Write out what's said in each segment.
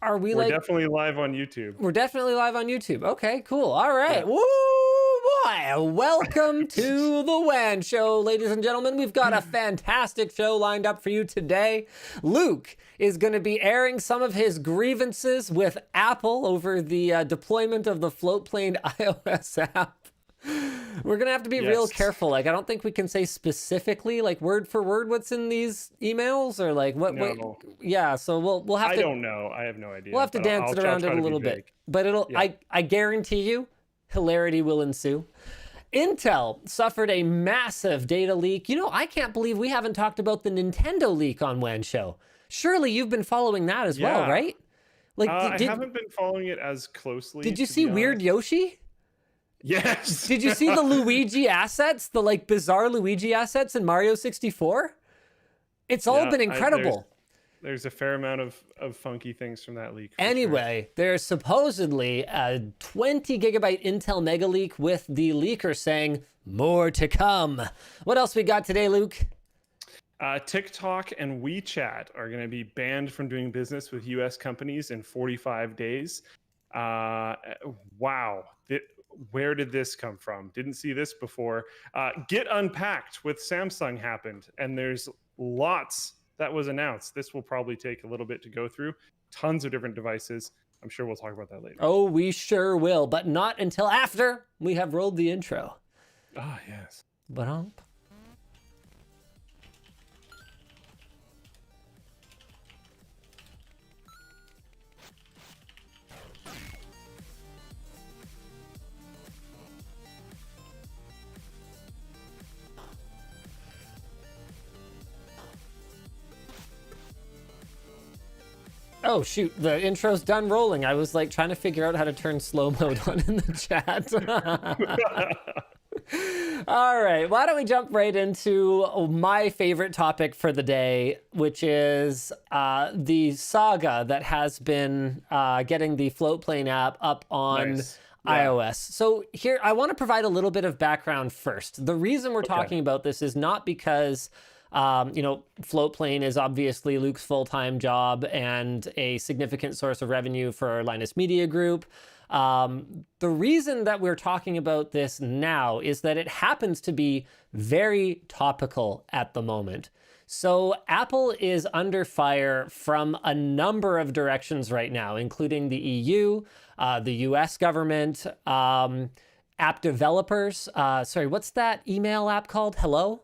Are we We're like... definitely live on YouTube. We're definitely live on YouTube. Okay, cool. All right. Yeah. Woo, boy. Welcome to the WAN show, ladies and gentlemen. We've got a fantastic show lined up for you today. Luke is going to be airing some of his grievances with Apple over the deployment of the Floatplane iOS app. We're gonna have to be real careful. Like, I don't think we can say specifically, like, word for word what's in these emails, or like what. No. Yeah, so we'll have to. I don't know. I have no idea. We'll have to dance it around it a little bit, but it'll. Yeah. I guarantee you, hilarity will ensue. Intel suffered a massive data leak. You know, I can't believe we haven't talked about the Nintendo leak on WAN Show. Surely you've been following that as well, right? Like, I haven't been following it as closely. Did you see Weird Yoshi? Yes. Did you see the Luigi assets, the like bizarre Luigi assets in Mario 64? It's all been incredible. There's a fair amount of funky things from that leak. Anyway, there's supposedly a 20 gigabyte Intel mega leak with the leaker saying more to come. What else we got today, Luke? TikTok and WeChat are going to be banned from doing business with U.S. companies in 45 days. Wow. Where did this come from? Didn't see this before. Get Unpacked with Samsung happened, and there's lots that was announced. This will probably take a little bit to go through. Tons of different devices. I'm sure we'll talk about that later. Oh, we sure will, but not until after we have rolled the intro. Ah, yes. Ba-dump. Oh shoot, the intro's done rolling. I was like trying to figure out how to turn slow mode on in the chat. All right, why don't we jump right into my favorite topic for the day, which is the saga that has been getting the Floatplane app up on iOS. So here, I want to provide a little bit of background first. The reason we're talking about this is not because you know, Floatplane is obviously Luke's full-time job and a significant source of revenue for Linus Media Group. The reason that we're talking about this now is that it happens to be very topical at the moment. So Apple is under fire from a number of directions right now, including the EU, the US government, app developers. Sorry, what's that email app called? Hello?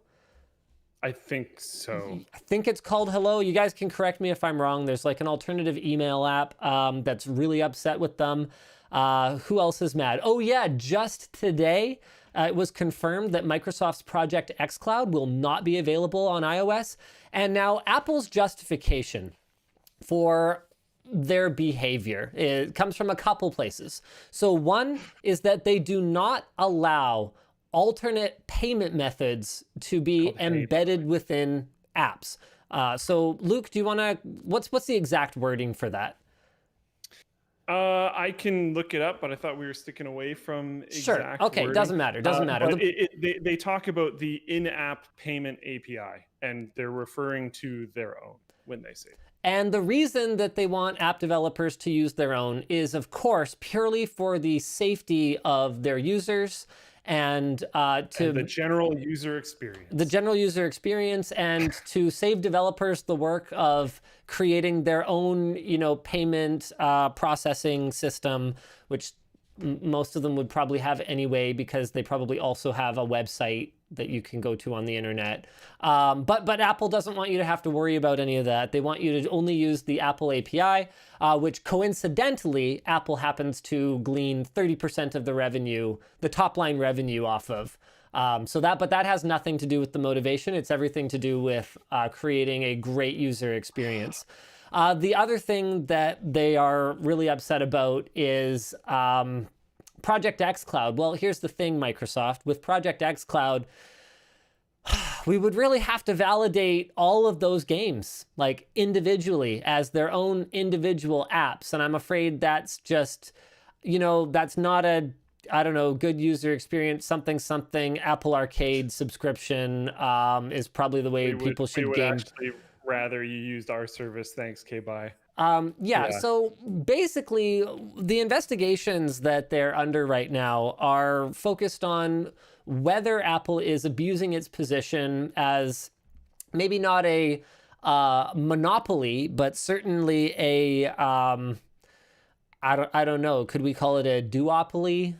I think so. I think it's called Hello. You guys can correct me if I'm wrong. There's like an alternative email app that's really upset with them. Who else is mad? Oh yeah, just today it was confirmed that Microsoft's Project xCloud will not be available on iOS. And now Apple's justification for their behavior, it comes from a couple places. So one is that they do not allow alternate payment methods to be embedded within apps. So Luke, do you want to, what's the exact wording for that? I can look it up, but I thought we were sticking away from exact okay, wording. doesn't matter. But they talk about the in-app payment API, and they're referring to their own when they say that. And the reason that they want app developers to use their own is, of course, purely for the safety of their users and the general user experience. The general user experience, and to save developers the work of creating their own, you know, payment processing system, which most of them would probably have anyway, because they probably also have a website that you can go to on the internet. But Apple doesn't want you to have to worry about any of that. They want you to only use the Apple API, which coincidentally, Apple happens to glean 30% of the revenue, the top line revenue off of. But that has nothing to do with the motivation. It's everything to do with creating a great user experience. The other thing that they are really upset about is Project xCloud. Well, here's the thing, Microsoft. With Project xCloud, we would really have to validate all of those games, like individually as their own individual apps. And I'm afraid that's just, you know, that's not a, I don't know, good user experience, something Apple Arcade subscription is probably the way people should game. Actually rather you used our service. Thanks, K-Bye. Yeah, so basically, the investigations that they're under right now are focused on whether Apple is abusing its position as maybe not a monopoly, but certainly a I don't know. Could we call it a duopoly,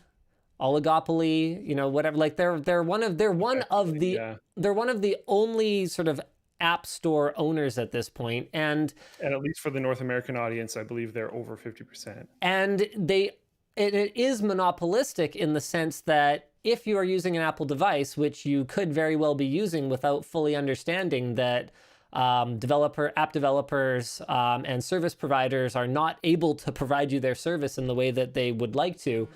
oligopoly? You know, whatever. Like they're one of the only sort of app store owners at this point, and at least for the North American audience, I believe they're over 50%. And it is monopolistic in the sense that if you are using an Apple device, which you could very well be using without fully understanding that app developers and service providers are not able to provide you their service in the way that they would like to,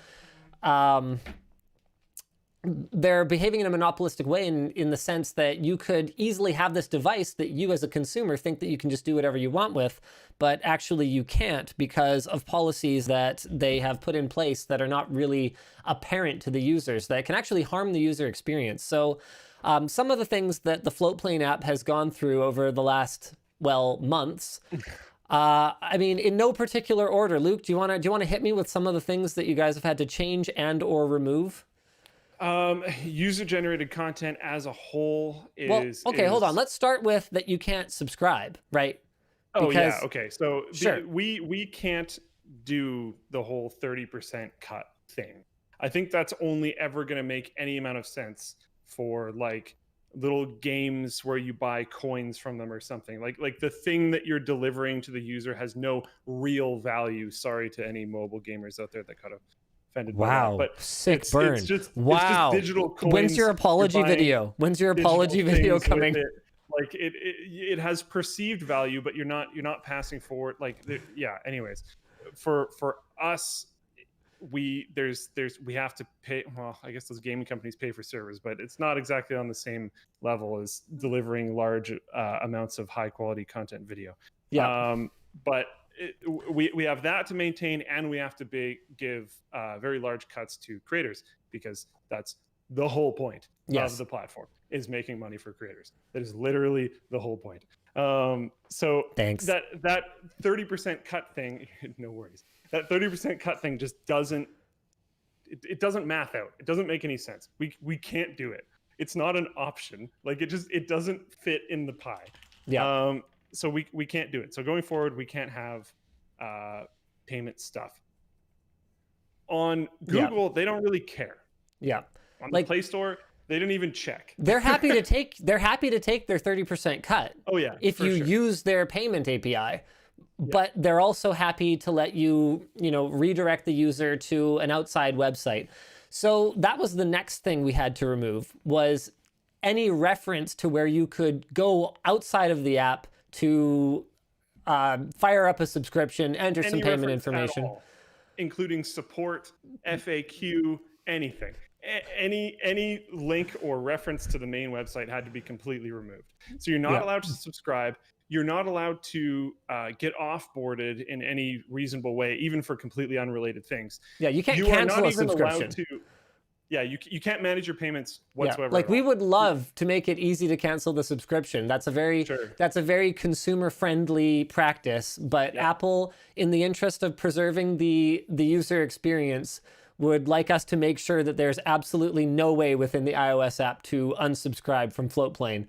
they're behaving in a monopolistic way in the sense that you could easily have this device that you as a consumer think that you can just do whatever you want with, but actually you can't because of policies that they have put in place that are not really apparent to the users that can actually harm the user experience. So some of the things that the Floatplane app has gone through over the last, months, I mean, in no particular order. Luke, do you want to hit me with some of the things that you guys have had to change and or remove? User-generated content as a whole is... Well, okay, hold on. Let's start with that you can't subscribe, right? Yeah, okay. So sure. We can't do the whole 30% cut thing. I think that's only ever going to make any amount of sense for like little games where you buy coins from them or something. Like the thing that you're delivering to the user has no real value. Sorry to any mobile gamers out there that kind of offended by that, but sick burn. It's just digital coins. When's your apology video? When's your apology video coming? Like it has perceived value, but you're not passing forward. Anyways, for us, we have to pay. Well, I guess those gaming companies pay for servers, but it's not exactly on the same level as delivering large amounts of high quality content video. Yeah. But we have that to maintain, and we have to give very large cuts to creators, because that's the whole point of the platform, is making money for creators. That is literally the whole point. So thanks. That 30% cut thing, no worries. That 30% cut thing just doesn't math out. It doesn't make any sense. We can't do it. It's not an option. Like it doesn't fit in the pie. Yeah. So we can't do it. So going forward, we can't have payment stuff. On Google, they don't really care. Yeah. On the Play Store, they didn't even check. They're happy to take their 30% cut. Oh yeah. If you use their payment API. But they're also happy to let you, redirect the user to an outside website. So that was the next thing we had to remove, was any reference to where you could go outside of the app to fire up a subscription, enter some payment information. All, including support, FAQ, anything. Any link or reference to the main website had to be completely removed. So you're not allowed to subscribe. You're not allowed to get offboarded in any reasonable way, even for completely unrelated things. Yeah, you can't cancel a subscription. You can't manage your payments whatsoever. Yeah, like we would love to make it easy to cancel the subscription. That's a very consumer-friendly practice. But Apple, in the interest of preserving the user experience, would like us to make sure that there's absolutely no way within the iOS app to unsubscribe from Floatplane.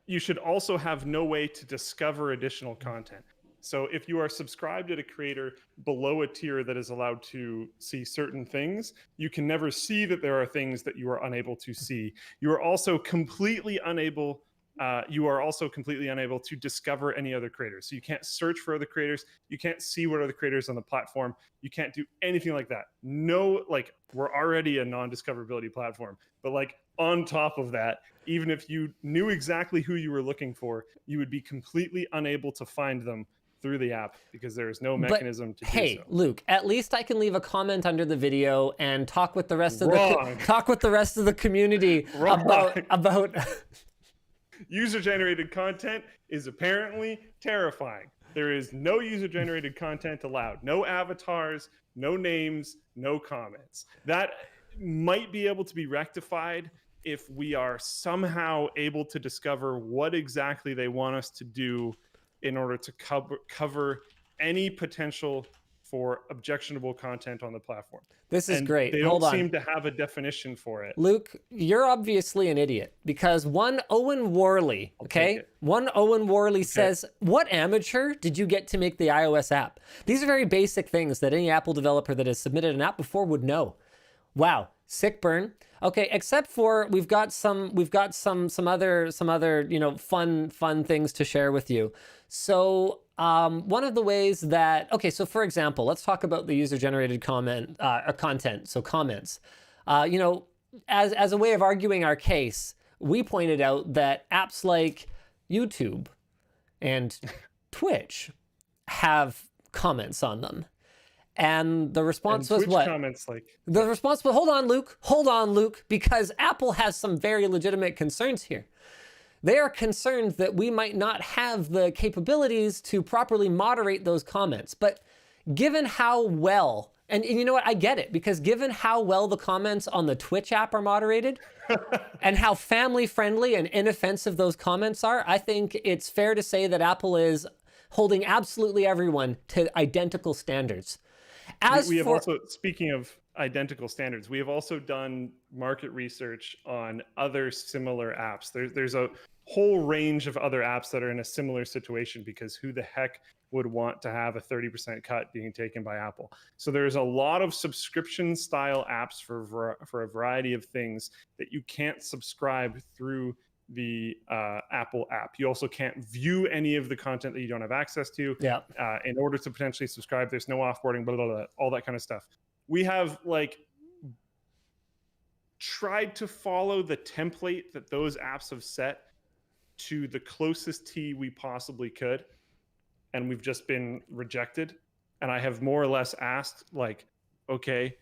You should also have no way to discover additional content. So if you are subscribed at a creator below a tier that is allowed to see certain things, you can never see that there are things that you are unable to see. You are also completely unable to discover any other creators. So you can't search for other creators. You can't see what other creators on the platform. You can't do anything like that. We're already a non-discoverability platform, but on top of that, even if you knew exactly who you were looking for, you would be completely unable to find them through the app, because there is no mechanism to do so. Hey, Luke, at least I can leave a comment under the video and talk with the rest of the community about user-generated content is apparently terrifying. There is no user-generated content allowed. No avatars, no names, no comments. That might be able to be rectified if we are somehow able to discover what exactly they want us to do in order to cover any potential for objectionable content on the platform. This is great. They Hold don't on. seem to have a definition for it. Luke, you're obviously an idiot because one Owen Worley, okay? One Owen Worley says, what amateur did you get to make the iOS app? These are very basic things that any Apple developer that has submitted an app before would know. Wow, sick burn. Okay, except for we've got some other fun things to share with you. So one of the ways that, okay, so for example, let's talk about the user-generated content, so comments. As a way of arguing our case, we pointed out that apps like YouTube and Twitch have comments on them. And the response was what? Comments like the response was, hold on, Luke, because Apple has some very legitimate concerns here. They are concerned that we might not have the capabilities to properly moderate those comments. But given how well, and you know what, I get it, because given how well the comments on the Twitch app are moderated and how family friendly and inoffensive those comments are, I think it's fair to say that Apple is holding absolutely everyone to identical standards. We have also, speaking of identical standards, we have also done market research on other similar apps. There's a whole range of other apps that are in a similar situation, because who the heck would want to have a 30% cut being taken by Apple? So there's a lot of subscription style apps for a variety of things that you can't subscribe through the Apple app. You also can't view any of the content that you don't have access to. Yeah. In order to potentially subscribe, there's no offboarding, blah, blah, blah, all that kind of stuff. We have tried to follow the template that those apps have set to the closest T we possibly could, and we've just been rejected. And I have more or less asked, okay,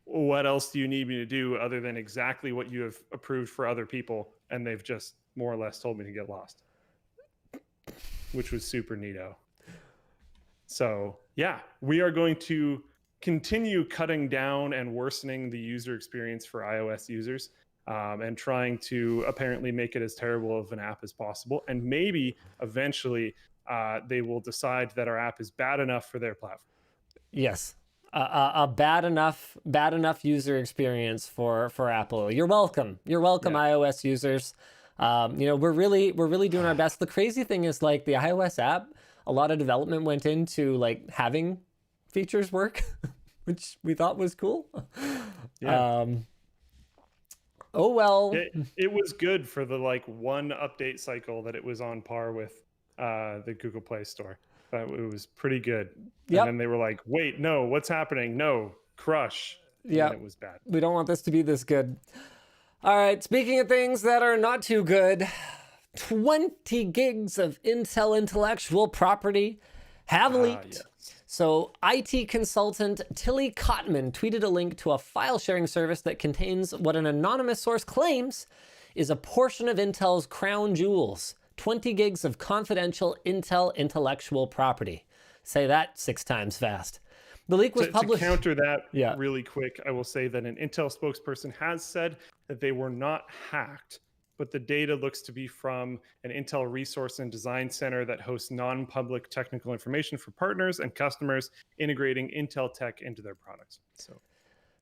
what else do you need me to do other than exactly what you have approved for other people? And they've just more or less told me to get lost, which was super neato. So yeah, we are going to continue cutting down and worsening the user experience for iOS users, and trying to apparently make it as terrible of an app as possible. And maybe eventually they will decide that our app is bad enough for their platform. Yes. A bad enough user experience for Apple. You're welcome. Yeah. iOS users. We're really doing our best. The crazy thing is, the iOS app, a lot of development went into having features work, which we thought was cool. Yeah. Oh well. It was good for the one update cycle that it was on par with the Google Play Store. It was pretty good. Yep. And then they were like, wait, no, what's happening? No, crush. Yeah, it was bad. We don't want this to be this good. All right, speaking of things that are not too good, 20 gigs of Intel intellectual property have leaked. Yes. So IT consultant Tilly Cotman tweeted a link to a file sharing service that contains what an anonymous source claims is a portion of Intel's crown jewels. 20 gigs of confidential Intel intellectual property. Say that 6 times fast. The leak was published. To counter that really quick, I will say that an Intel spokesperson has said that they were not hacked, but the data looks to be from an Intel resource and design center that hosts non-public technical information for partners and customers integrating Intel tech into their products.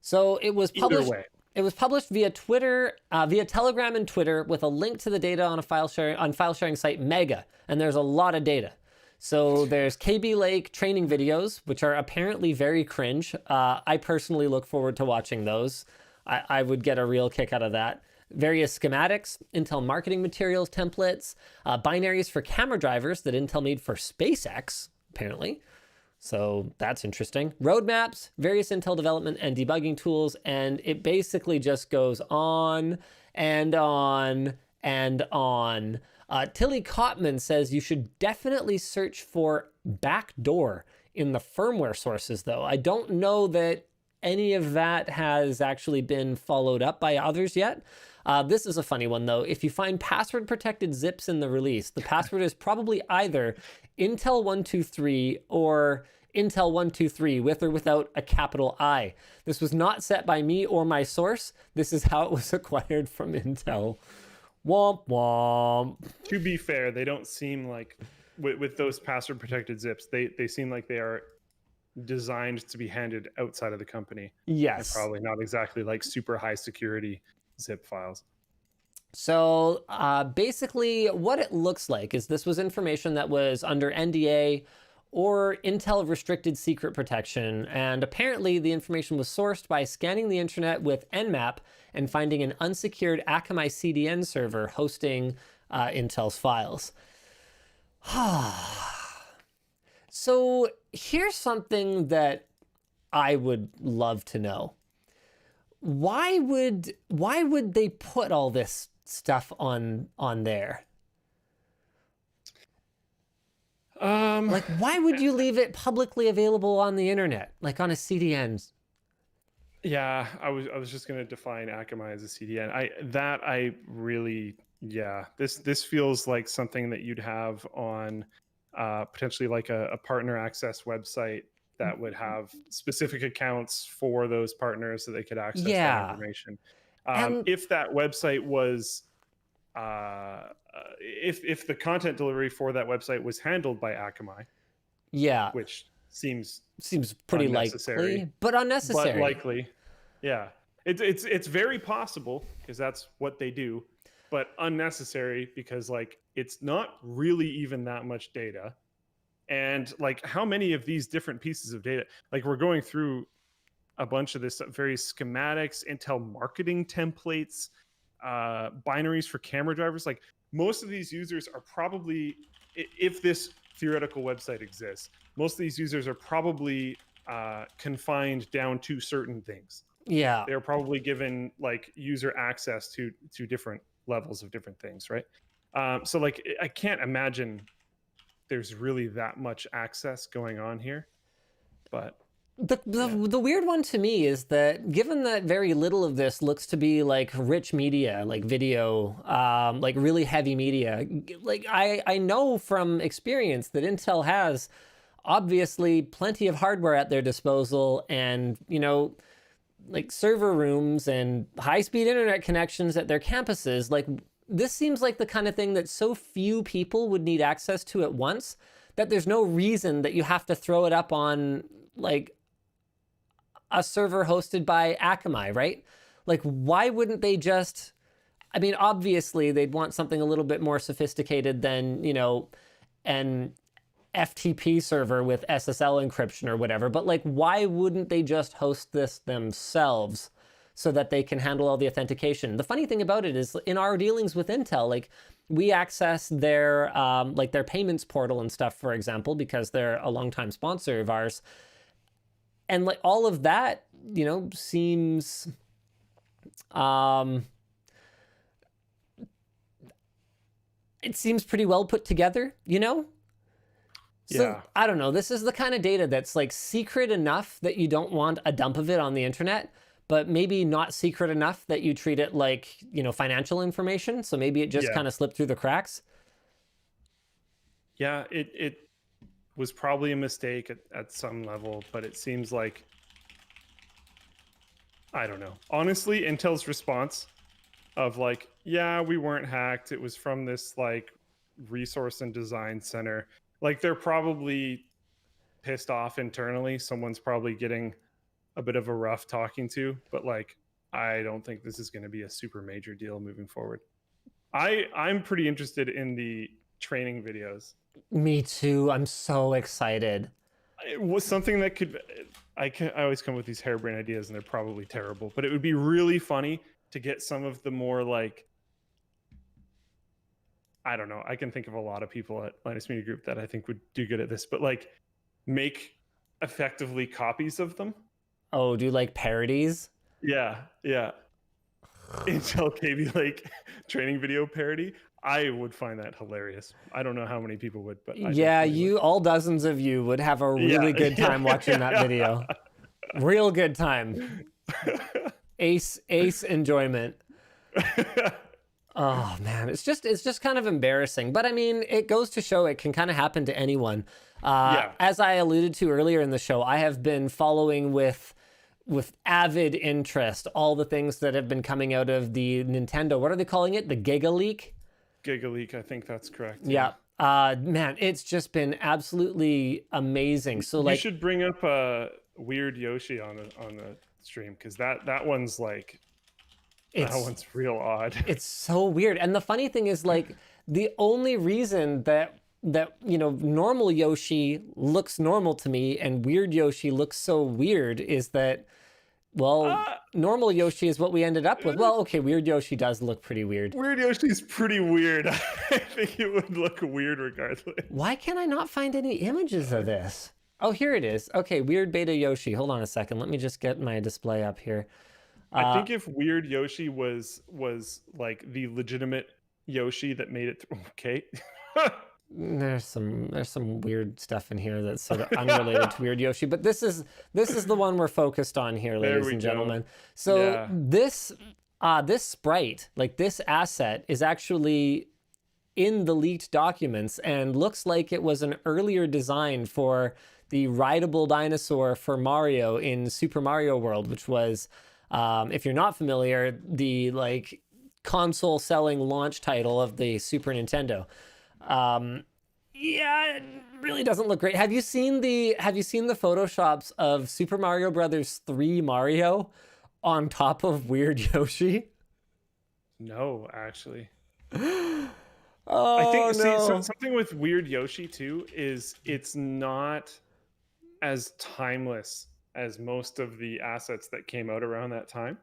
So it was published. Either way. It was published via Twitter, via Telegram and Twitter, with a link to the data on a file sharing site Mega, and there's a lot of data. So there's KB Lake training videos, which are apparently very cringe. I personally look forward to watching those. I would get a real kick out of that. Various schematics, Intel marketing materials, templates, binaries for camera drivers that Intel made for SpaceX, apparently. So that's interesting. Roadmaps, various Intel development and debugging tools, and it basically just goes on and on and on. Tilly Cotman says you should definitely search for Backdoor in the firmware sources, though. I don't know that any of that has actually been followed up by others yet. This is a funny one, though. If you find password-protected zips in the release, the password is probably either Intel 123 or Intel 123 with or without a capital I. This was not set by me or my source. This is how it was acquired from Intel. Womp womp. To be fair, they don't seem like with those password protected zips. They seem like they are designed to be handed outside of the company. Yes. And probably not exactly like super high security zip files. So basically what it looks like is this was information that was under NDA or Intel restricted secret protection. And apparently the information was sourced by scanning the internet with Nmap and finding an unsecured Akamai CDN server hosting Intel's files. So here's something that I would love to know. Why would they put all this stuff on there? Like, why would you leave it publicly available on the internet, like on a CDN? Yeah, I was just gonna define Akamai as a CDN. This feels like something that you'd have on potentially like a partner access website that would have specific accounts for those partners so they could access that information. If that website was if the content delivery for that website was handled by Akamai, which seems pretty likely, but unnecessary. But likely, yeah. It's very possible because that's what they do, but unnecessary because like it's not really even that much data. And like how many of these different pieces of data, like we're going through a bunch of this various schematics, Intel marketing templates, binaries for camera drivers. Like most of these users are probably, if this theoretical website exists, most of these users are probably confined down to certain things. Yeah. They're probably given like user access to different levels of different things, right? So like I can't imagine there's really that much access going on here, but the weird one to me is that given that very little of this looks to be like rich media, like video, like really heavy media, like I know from experience that Intel has obviously plenty of hardware at their disposal and, you know, like server rooms and high-speed internet connections at their campuses. Like this seems like the kind of thing that so few people would need access to at once that there's no reason that you have to throw it up on like a server hosted by Akamai, right? Like why wouldn't they just, I mean, obviously they'd want something a little bit more sophisticated than, you know, an FTP server with SSL encryption or whatever, but like why wouldn't they just host this themselves so that they can handle all the authentication? The funny thing about it is in our dealings with Intel, like we access their like their payments portal and stuff, for example, because they're a longtime sponsor of ours. And like all of that, you know, seems it seems pretty well put together, you know? So, yeah. I don't know. This is the kind of data that's like secret enough that you don't want a dump of it on the internet, but maybe not secret enough that you treat it like, you know, financial information. So maybe it just kind of slipped through the cracks. Yeah, it was probably a mistake at some level, but it seems like, I don't know. Honestly, Intel's response of like, yeah, we weren't hacked. It was from this like resource and design center. Like they're probably pissed off internally. Someone's probably getting a bit of a rough talking to, but like, I don't think this is going to be a super major deal moving forward. I'm pretty interested in the training videos. Me too. I'm so excited. It was something that could, I always come with these harebrained ideas and they're probably terrible, but it would be really funny to get some of the more like, I don't know. I can think of a lot of people at Linus Media Group that I think would do good at this, but like make effectively copies of them. Oh, do like parodies? Yeah. Intel KB Lake training video parody. I would find that hilarious. I don't know how many people would, but all dozens of you would have a really good time watching that video. Real good time. Ace enjoyment. Oh man, it's just kind of embarrassing. But I mean, it goes to show it can kind of happen to anyone. As I alluded to earlier in the show, I have been following with with avid interest all the things that have been coming out of the Nintendo. What are they calling it? The Giga Leak? Giga Leak, I think that's correct. Yeah. Man, it's just been absolutely amazing. So you like, should bring up Weird Yoshi on the stream, because that one's like, that one's real odd. It's so weird. And the funny thing is, like, the only reason that you know, normal Yoshi looks normal to me and weird Yoshi looks so weird is that, well, normal Yoshi is what we ended up with. Well, okay, weird Yoshi does look pretty weird. Weird Yoshi's pretty weird. I think it would look weird regardless. Why can I not find any images of this? Oh, here it is. Okay, weird beta Yoshi. Hold on a second. Let me just get my display up here. I think if Weird Yoshi was like the legitimate Yoshi that made it through, okay. There's some weird stuff in here that's sort of unrelated to Weird Yoshi, but this is the one we're focused on here, ladies and gentlemen. So yeah. this sprite, like this asset, is actually in the leaked documents and looks like it was an earlier design for the rideable dinosaur for Mario in Super Mario World, which was, if you're not familiar, the like console selling launch title of the Super Nintendo. Yeah, it really doesn't look great. Have you seen the photoshops of Super Mario Brothers 3 Mario on top of Weird Yoshi? No, actually. Oh, I think no. something with Weird Yoshi too is it's not as timeless as most of the assets that came out around that time.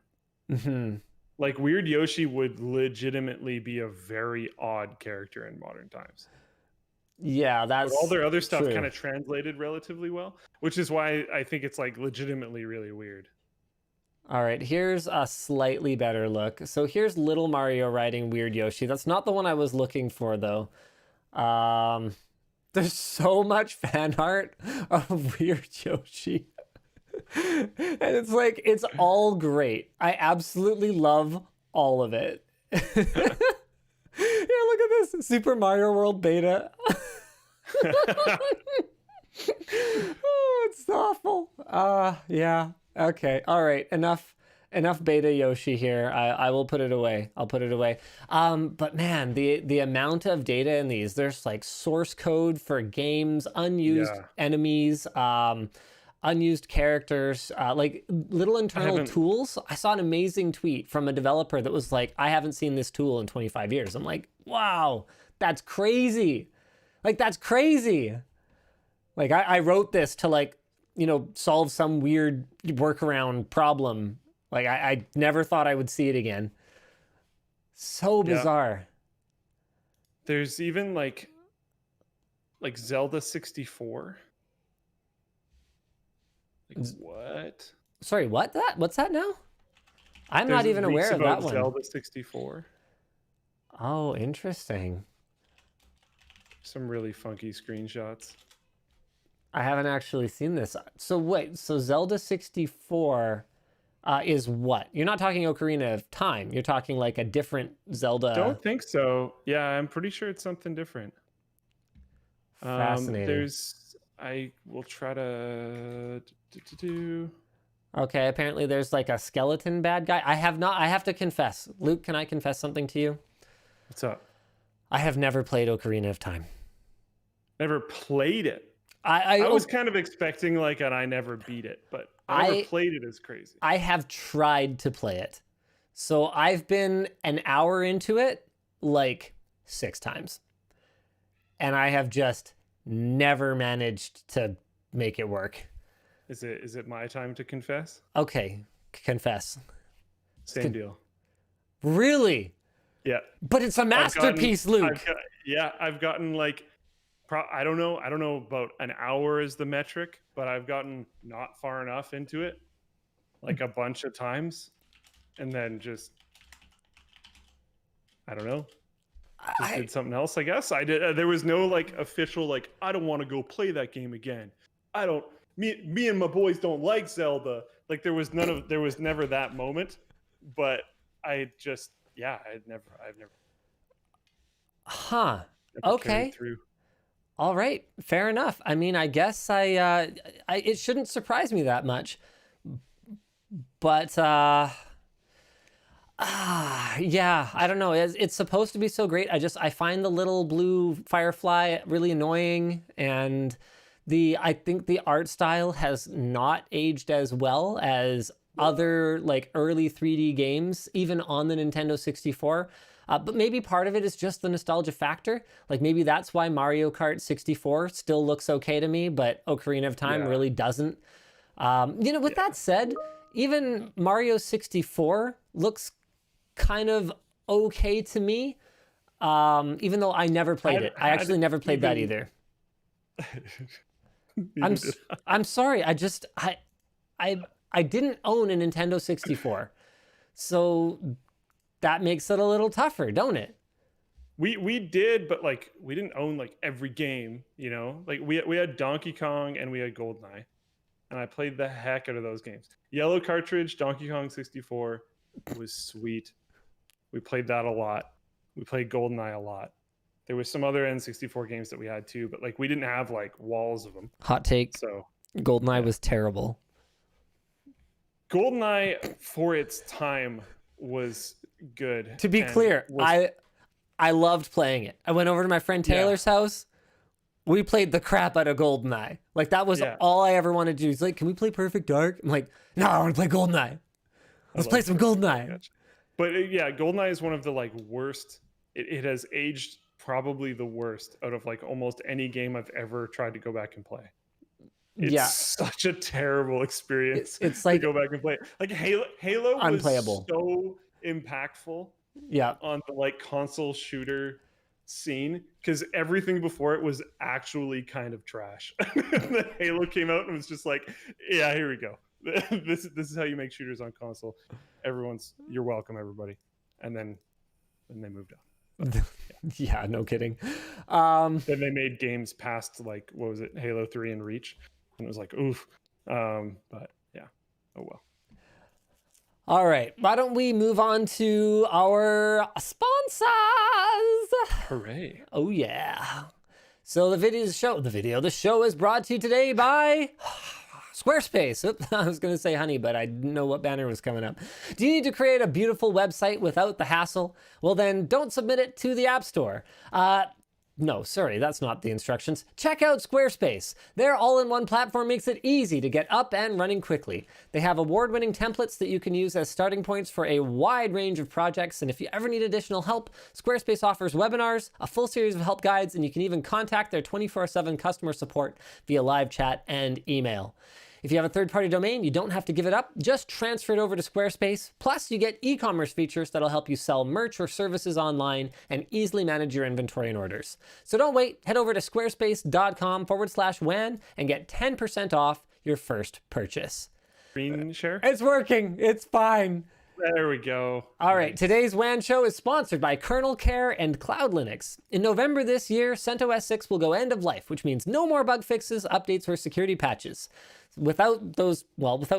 Mm-hmm. Like Weird Yoshi would legitimately be a very odd character in modern times. Yeah, that's but all their other stuff true. kind of translated relatively well, which is why I think it's like legitimately really weird. All right, here's a slightly better look. So here's Little Mario riding Weird Yoshi. That's not the one I was looking for, though. There's so much fan art of Weird Yoshi. And it's like, it's all great. I absolutely love all of it. Yeah, look at this. Super Mario World beta. Oh, it's awful. Yeah. Okay. All right. Enough beta Yoshi here. I will put it away. I'll put it away. But man, the amount of data in these, there's like source code for games, unused enemies, unused characters, like little internal tools. I saw an amazing tweet from a developer that was like, I haven't seen this tool in 25 years. I'm like, wow, that's crazy. Like, that's crazy. Like, I wrote this to, like, you know, solve some weird workaround problem. Like, I never thought I would see it again. So bizarre. There's even like Zelda 64. Like, what? Sorry, what's that now? I'm not even aware of that one. Zelda 64. Oh, interesting. Some really funky screenshots. I haven't actually seen this. So wait, so Zelda 64 is what? You're not talking Ocarina of Time. You're talking like a different Zelda. Don't think so. Yeah, I'm pretty sure it's something different. Fascinating. I will try to Okay, apparently there's like a skeleton bad guy. I have to confess. Luke, can I confess something to you? What's up? I have never played Ocarina of Time. Never played it. I was kind of expecting like an I never beat it, but I never played it as crazy. I have tried to play it. So I've been an hour into it like 6 times. And I have just never managed to make it work. Is it my time to confess? Okay, confess. Same deal. Really? Yeah. But it's a masterpiece, Luke. I've gotten like, I don't know about an hour is the metric, but I've gotten not far enough into it, like a bunch of times, and then just, I don't know, just did something else. I guess I did. There was no like official like, I don't want to go play that game again. Me and my boys don't like Zelda. Like there was never that moment, but I've never. Huh. Never okay. Through. All right. Fair enough. I mean, I guess it shouldn't surprise me that much. But yeah, I don't know. It's supposed to be so great. I find the little blue firefly really annoying, and I think the art style has not aged as well as other like early 3D games, even on the Nintendo 64. But maybe part of it is just the nostalgia factor. Like maybe that's why Mario Kart 64 still looks okay to me, but Ocarina of Time really doesn't. With that said, even Mario 64 looks kind of okay to me, even though I never played it. I actually never played that either. I'm sorry. I didn't own a Nintendo 64, so that makes it a little tougher, don't it? We did, but like we didn't own like every game, you know. Like we had Donkey Kong and we had GoldenEye, and I played the heck out of those games. Yellow cartridge, Donkey Kong 64 was sweet. We played that a lot. We played GoldenEye a lot. There was some other N64 games that we had too, but like we didn't have like walls of them. Hot take. So GoldenEye was terrible. GoldenEye for its time was good. To be clear, I loved playing it. I went over to my friend Taylor's house. We played the crap out of GoldenEye. Like that was all I ever wanted to do. He's like, "Can we play Perfect Dark?" I'm like, "No, I want to play GoldenEye. Let's play some GoldenEye." Gotcha. But GoldenEye is one of the like worst. It has aged probably the worst out of like almost any game I've ever tried to go back and play. It's such a terrible experience. It's like to go back and play. Like Halo unplayable. Was so impactful. Yeah. On the like console shooter scene, because everything before it was actually kind of trash. And then Halo came out and was just like, yeah, here we go. This is how you make shooters on console. You're welcome, everybody. And then they moved on. Yeah, no kidding. Then they made games past like, what was it, Halo 3 and Reach, and it was like, oof. But yeah, oh well. All right, why don't we move on to our sponsors? Hooray! Oh yeah. So the show is brought to you today by Squarespace. Oops, I was going to say honey, but I didn't know what banner was coming up. Do you need to create a beautiful website without the hassle? Well, then don't submit it to the App Store. No, sorry, that's not the instructions. Check out Squarespace. Their all-in-one platform makes it easy to get up and running quickly. They have award-winning templates that you can use as starting points for a wide range of projects, and if you ever need additional help, Squarespace offers webinars, a full series of help guides, and you can even contact their 24/7 customer support via live chat and email. If you have a third-party domain, you don't have to give it up. Just transfer it over to Squarespace. Plus, you get e-commerce features that'll help you sell merch or services online and easily manage your inventory and orders. So don't wait. Head over to squarespace.com/WAN and get 10% off your first purchase. Screen share? It's working. It's fine. There we go. All right, today's WAN show is sponsored by Kernel Care and Cloud Linux. In November this year, CentOS 6 will go end of life, which means no more bug fixes, updates, or security patches. Without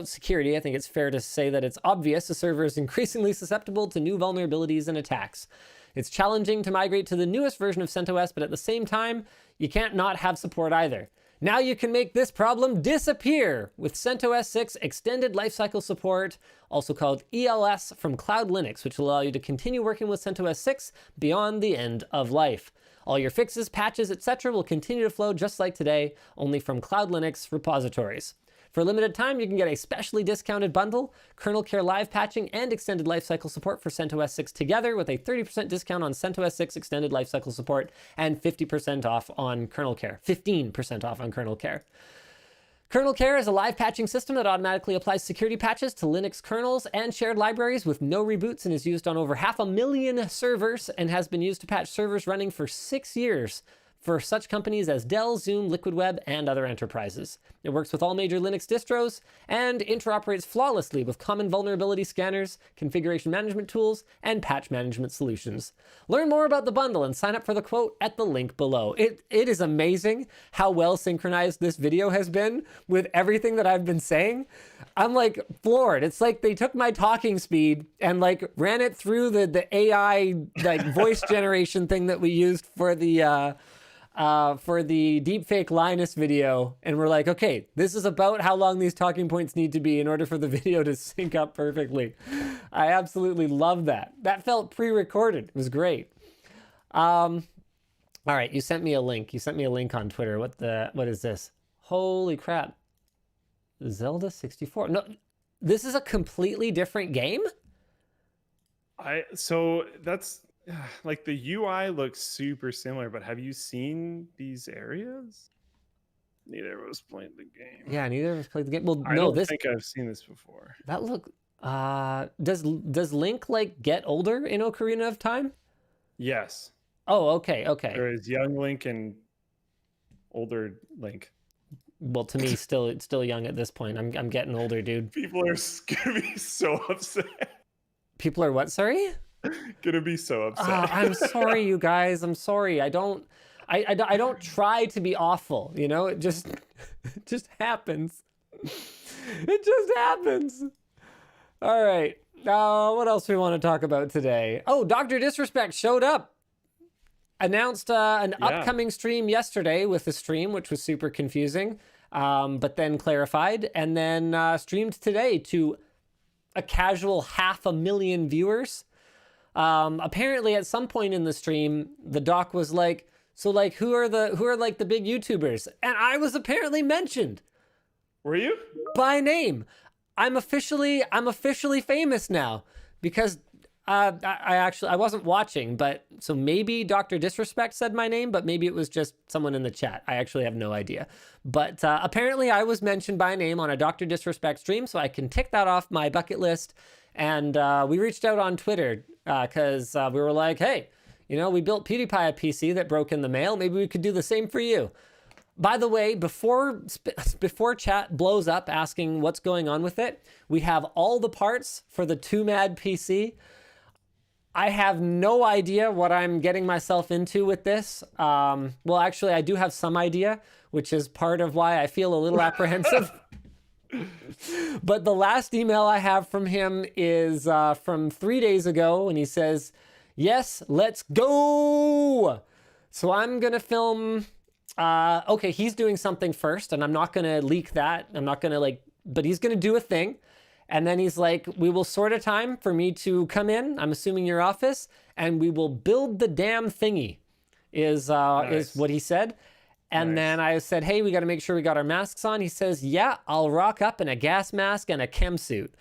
security, I think it's fair to say that it's obvious a server is increasingly susceptible to new vulnerabilities and attacks. It's challenging to migrate to the newest version of CentOS, but at the same time, you can't not have support either. Now you can make this problem disappear with CentOS 6 Extended Lifecycle Support, also called ELS, from Cloud Linux, which will allow you to continue working with CentOS 6 beyond the end of life. All your fixes, patches, etc. will continue to flow just like today, only from Cloud Linux repositories. For a limited time, you can get a specially discounted bundle, Kernel Care Live Patching, and Extended Lifecycle Support for CentOS 6 together with a 30% discount on CentOS 6 Extended Lifecycle Support and 50% off on Kernel Care. 15% off on Kernel Care. Kernel Care is a live patching system that automatically applies security patches to Linux kernels and shared libraries with no reboots and is used on over 500,000 servers and has been used to patch servers running for 6 years for such companies as Dell, Zoom, LiquidWeb, and other enterprises. It works with all major Linux distros and interoperates flawlessly with common vulnerability scanners, configuration management tools, and patch management solutions. Learn more about the bundle and sign up for the quote at the link below. It is amazing how well synchronized this video has been with everything that I've been saying. I'm like floored. It's like they took my talking speed and like ran it through the AI like voice generation thing that we used for the for the deepfake Linus video, and we're like, okay, this is about how long these talking points need to be in order for the video to sync up perfectly. I absolutely love that. That felt pre-recorded. It was great. All right, you sent me a link. You sent me a link on Twitter. What is this? Holy crap. Zelda 64. No, this is a completely different game? So that's like the UI looks super similar, but have you seen these areas? Neither of us played the game. Yeah, neither of us played the game. Well, I don't think I've seen this before. That look does Link like get older in Ocarina of Time? Yes. Oh, okay. There is young Link and older Link. Well, to me, still young at this point. I'm getting older, dude. People are gonna be so upset. People are what? Sorry? Gonna be so upset. I'm sorry, you guys. I'm sorry. I don't try to be awful. You know, it just happens. It just happens. All right. What else do we want to talk about today? Oh, Dr. Disrespect showed up. Announced an upcoming stream yesterday with the stream, which was super confusing, but then clarified, and then streamed today to a casual 500,000 viewers. Apparently, at some point in the stream, the doc was like, "So, like, who are like the big YouTubers?" And I was apparently mentioned. Were you? By name. I'm officially famous now because I wasn't watching, but so maybe Dr. Disrespect said my name, but maybe it was just someone in the chat. I actually have no idea. But apparently I was mentioned by name on a Dr. Disrespect stream, so I can tick that off my bucket list. And we reached out on Twitter because we were like, hey, you know, we built PewDiePie a PC that broke in the mail. Maybe we could do the same for you. By the way, before chat blows up asking what's going on with it, we have all the parts for the 2Mad PC. I have no idea what I'm getting myself into with this. Well, actually, I do have some idea, which is part of why I feel a little apprehensive. But the last email I have from him is from 3 days ago, and he says, yes, let's go. So I'm going to film... okay, he's doing something first, and I'm not going to leak that. I'm not going to but he's going to do a thing. And then he's like, we will sort a time for me to come in, I'm assuming your office, and we will build the damn thingy, is what he said. And then I said, hey, we got to make sure we got our masks on. He says, yeah, I'll rock up in a gas mask and a chem suit.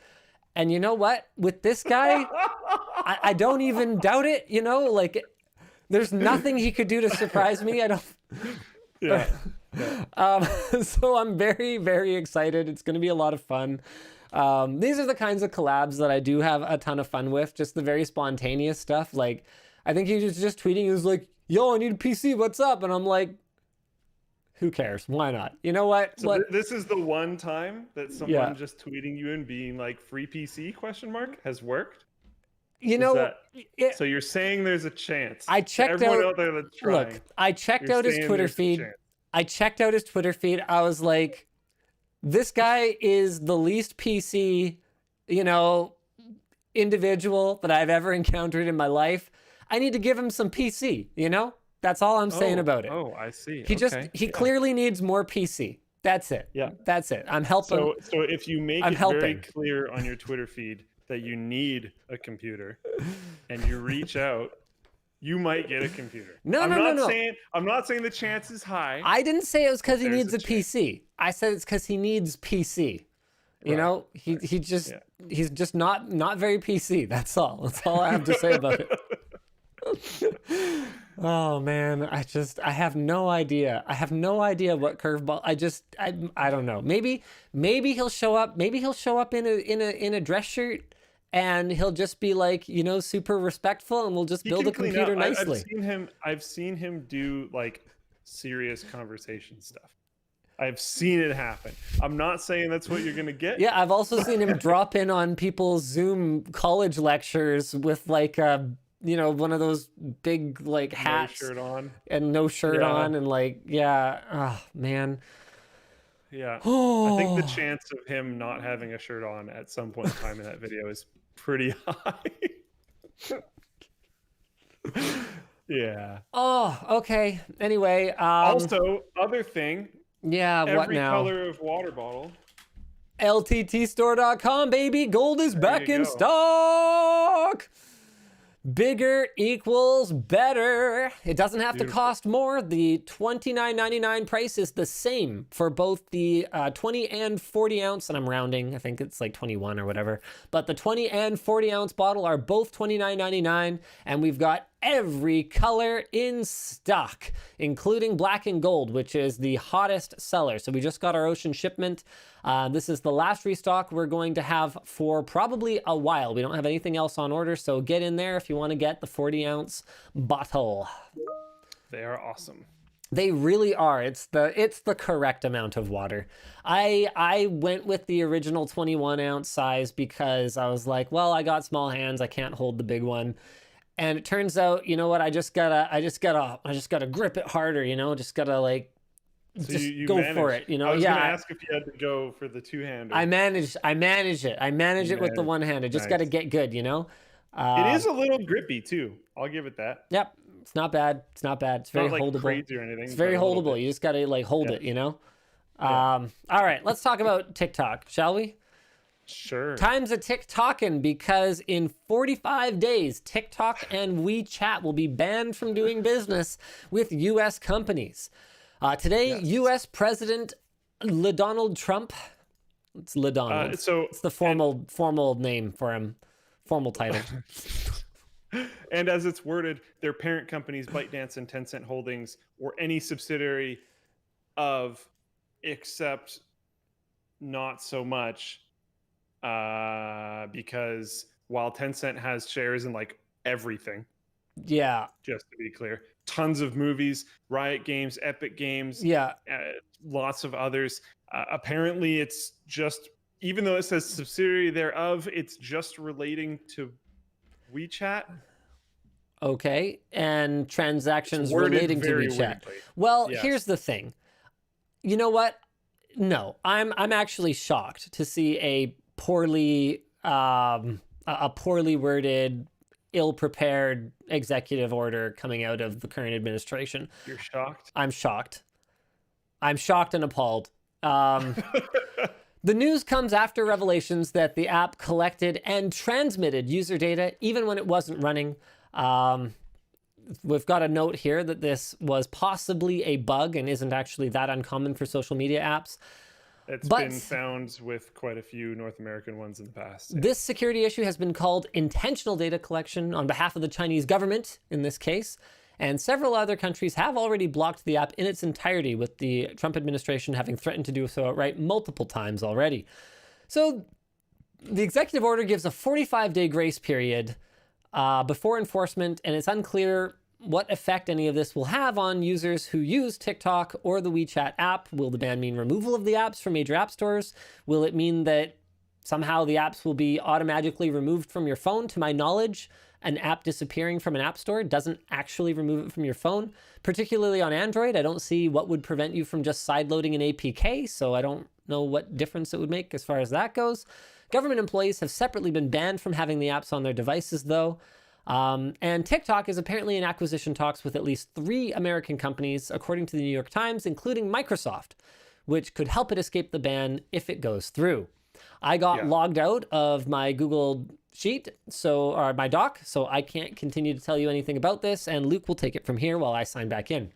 And you know what? With this guy, I don't even doubt it, you know? Like, there's nothing he could do to surprise me. I don't... Yeah. So I'm very, very excited. It's going to be a lot of fun. These are the kinds of collabs that I do have a ton of fun with, just the very spontaneous stuff. Like, I think he was just tweeting, he was like, yo, I need a PC, what's up? And I'm like, who cares? Why not? You know what? So this is the one time that someone just tweeting you and being like, free PC has worked? You know, so you're saying there's a chance. I checked out there that's trying. Look, I checked out his Twitter feed. I checked out his Twitter feed. I was like, this guy is the least PC, you know, individual that I've ever encountered in my life. I need to give him some PC, you know? That's all I'm saying about it. Oh, I see. He clearly needs more PC. That's it. Yeah. That's it. I'm helping. So if you make it very clear on your Twitter feed that you need a computer and you reach out, you might get a computer. No. I'm not saying the chance is high. I didn't say it was because he needs a PC. I said it's because he needs PC. You know, he's just not very PC. That's all. That's all I have to say about it. Oh man, I have no idea. I have no idea what curveball. I don't know. Maybe he'll show up. Maybe he'll show up in a dress shirt, and he'll just be like, you know, super respectful, and we'll just build a computer nicely. I've seen him do like serious conversation stuff. I've seen it happen. I'm not saying that's what you're gonna get. Yeah, I've also seen him drop in on people's Zoom college lectures with like you know, one of those big like hats, no shirt on, and no shirt on, and like, oh man. Yeah, I think the chance of him not having a shirt on at some point in time in that video is pretty high. Yeah. Oh, okay. Anyway, Also, other thing, yeah, what every now? color of water bottle. LTTstore.com, baby. Gold is There back you in go. stock. Bigger equals better. It doesn't have to Beautiful. cost more. The $29.99 price is the same for both the 20 and 40 ounce, and I'm rounding, I think it's like 21 or whatever. But the 20 and 40 ounce bottle are both $29.99, and we've got every color in stock, including black and gold, which is the hottest seller. So we just got our ocean shipment. This is the last restock we're going to have for probably a while. We don't have anything else on order, so get in there if you want to get the 40 ounce bottle. They are awesome. They really are. It's the correct amount of water. I went with the original 21 ounce size because I was like, well, I got small hands. I can't hold the big one. And it turns out, you know what? I just gotta grip it harder, you know, just gotta like, So just you go manage. for it, you know. I was Yeah, gonna ask if you had to go for the two-hander. I manage it. I manage it with the one hand. I just got to Nice. get good, you know. It is a little grippy too. I'll give it that. Yep, it's not bad. It's not bad. It's very Not like holdable. crazy or anything. It's very but a little holdable. bit. You just got to like hold Yeah. it, you know. Yeah. All right, let's talk about TikTok, shall we? Sure. Time's a TikTokin' because in 45 days, TikTok and WeChat will be banned from doing business with U.S. companies. Today, Yes. U.S. President Donald Trump. It's Donald. So It's the formal name for him. Formal title. and as it's worded, their parent companies ByteDance and Tencent Holdings or any subsidiary of, except not so much, because while Tencent has shares in like everything, Yeah. just to be clear, tons of movies, Riot Games, Epic Games, Yeah. lots of others. Apparently, it's just, even though it says subsidiary thereof, it's just relating to WeChat. Okay. And transactions Worded relating to very WeChat. weirdly. Well, Yes. here's the thing. You know what? No, I'm actually shocked to see a poorly worded, ill-prepared executive order coming out of the current administration. You're shocked? I'm shocked. I'm shocked and appalled. The news comes after revelations that the app collected and transmitted user data even when it wasn't running. We've got a note here that this was possibly a bug and isn't actually that uncommon for social media apps. It's been found with quite a few North American ones in the past. This security issue has been called intentional data collection on behalf of the Chinese government in this case. And several other countries have already blocked the app in its entirety, with the Trump administration having threatened to do so outright multiple times already. So the executive order gives a 45-day grace period before enforcement, and it's unclear what effect any of this will have on users who use TikTok or the WeChat app. Will the ban mean removal of the apps from major app stores? Will it mean that somehow the apps will be automatically removed from your phone? To my knowledge, an app disappearing from an app store doesn't actually remove it from your phone, particularly on Android. I don't see what would prevent you from just sideloading an APK, so I don't know what difference it would make as far as that goes. Government employees have separately been banned from having the apps on their devices, though. And TikTok is apparently in acquisition talks with at least 3 American companies, according to the New York Times, including Microsoft, which could help it escape the ban if it goes through. I got logged out of my Google Sheet, or my doc, so I can't continue to tell you anything about this, and Luke will take it from here while I sign back in.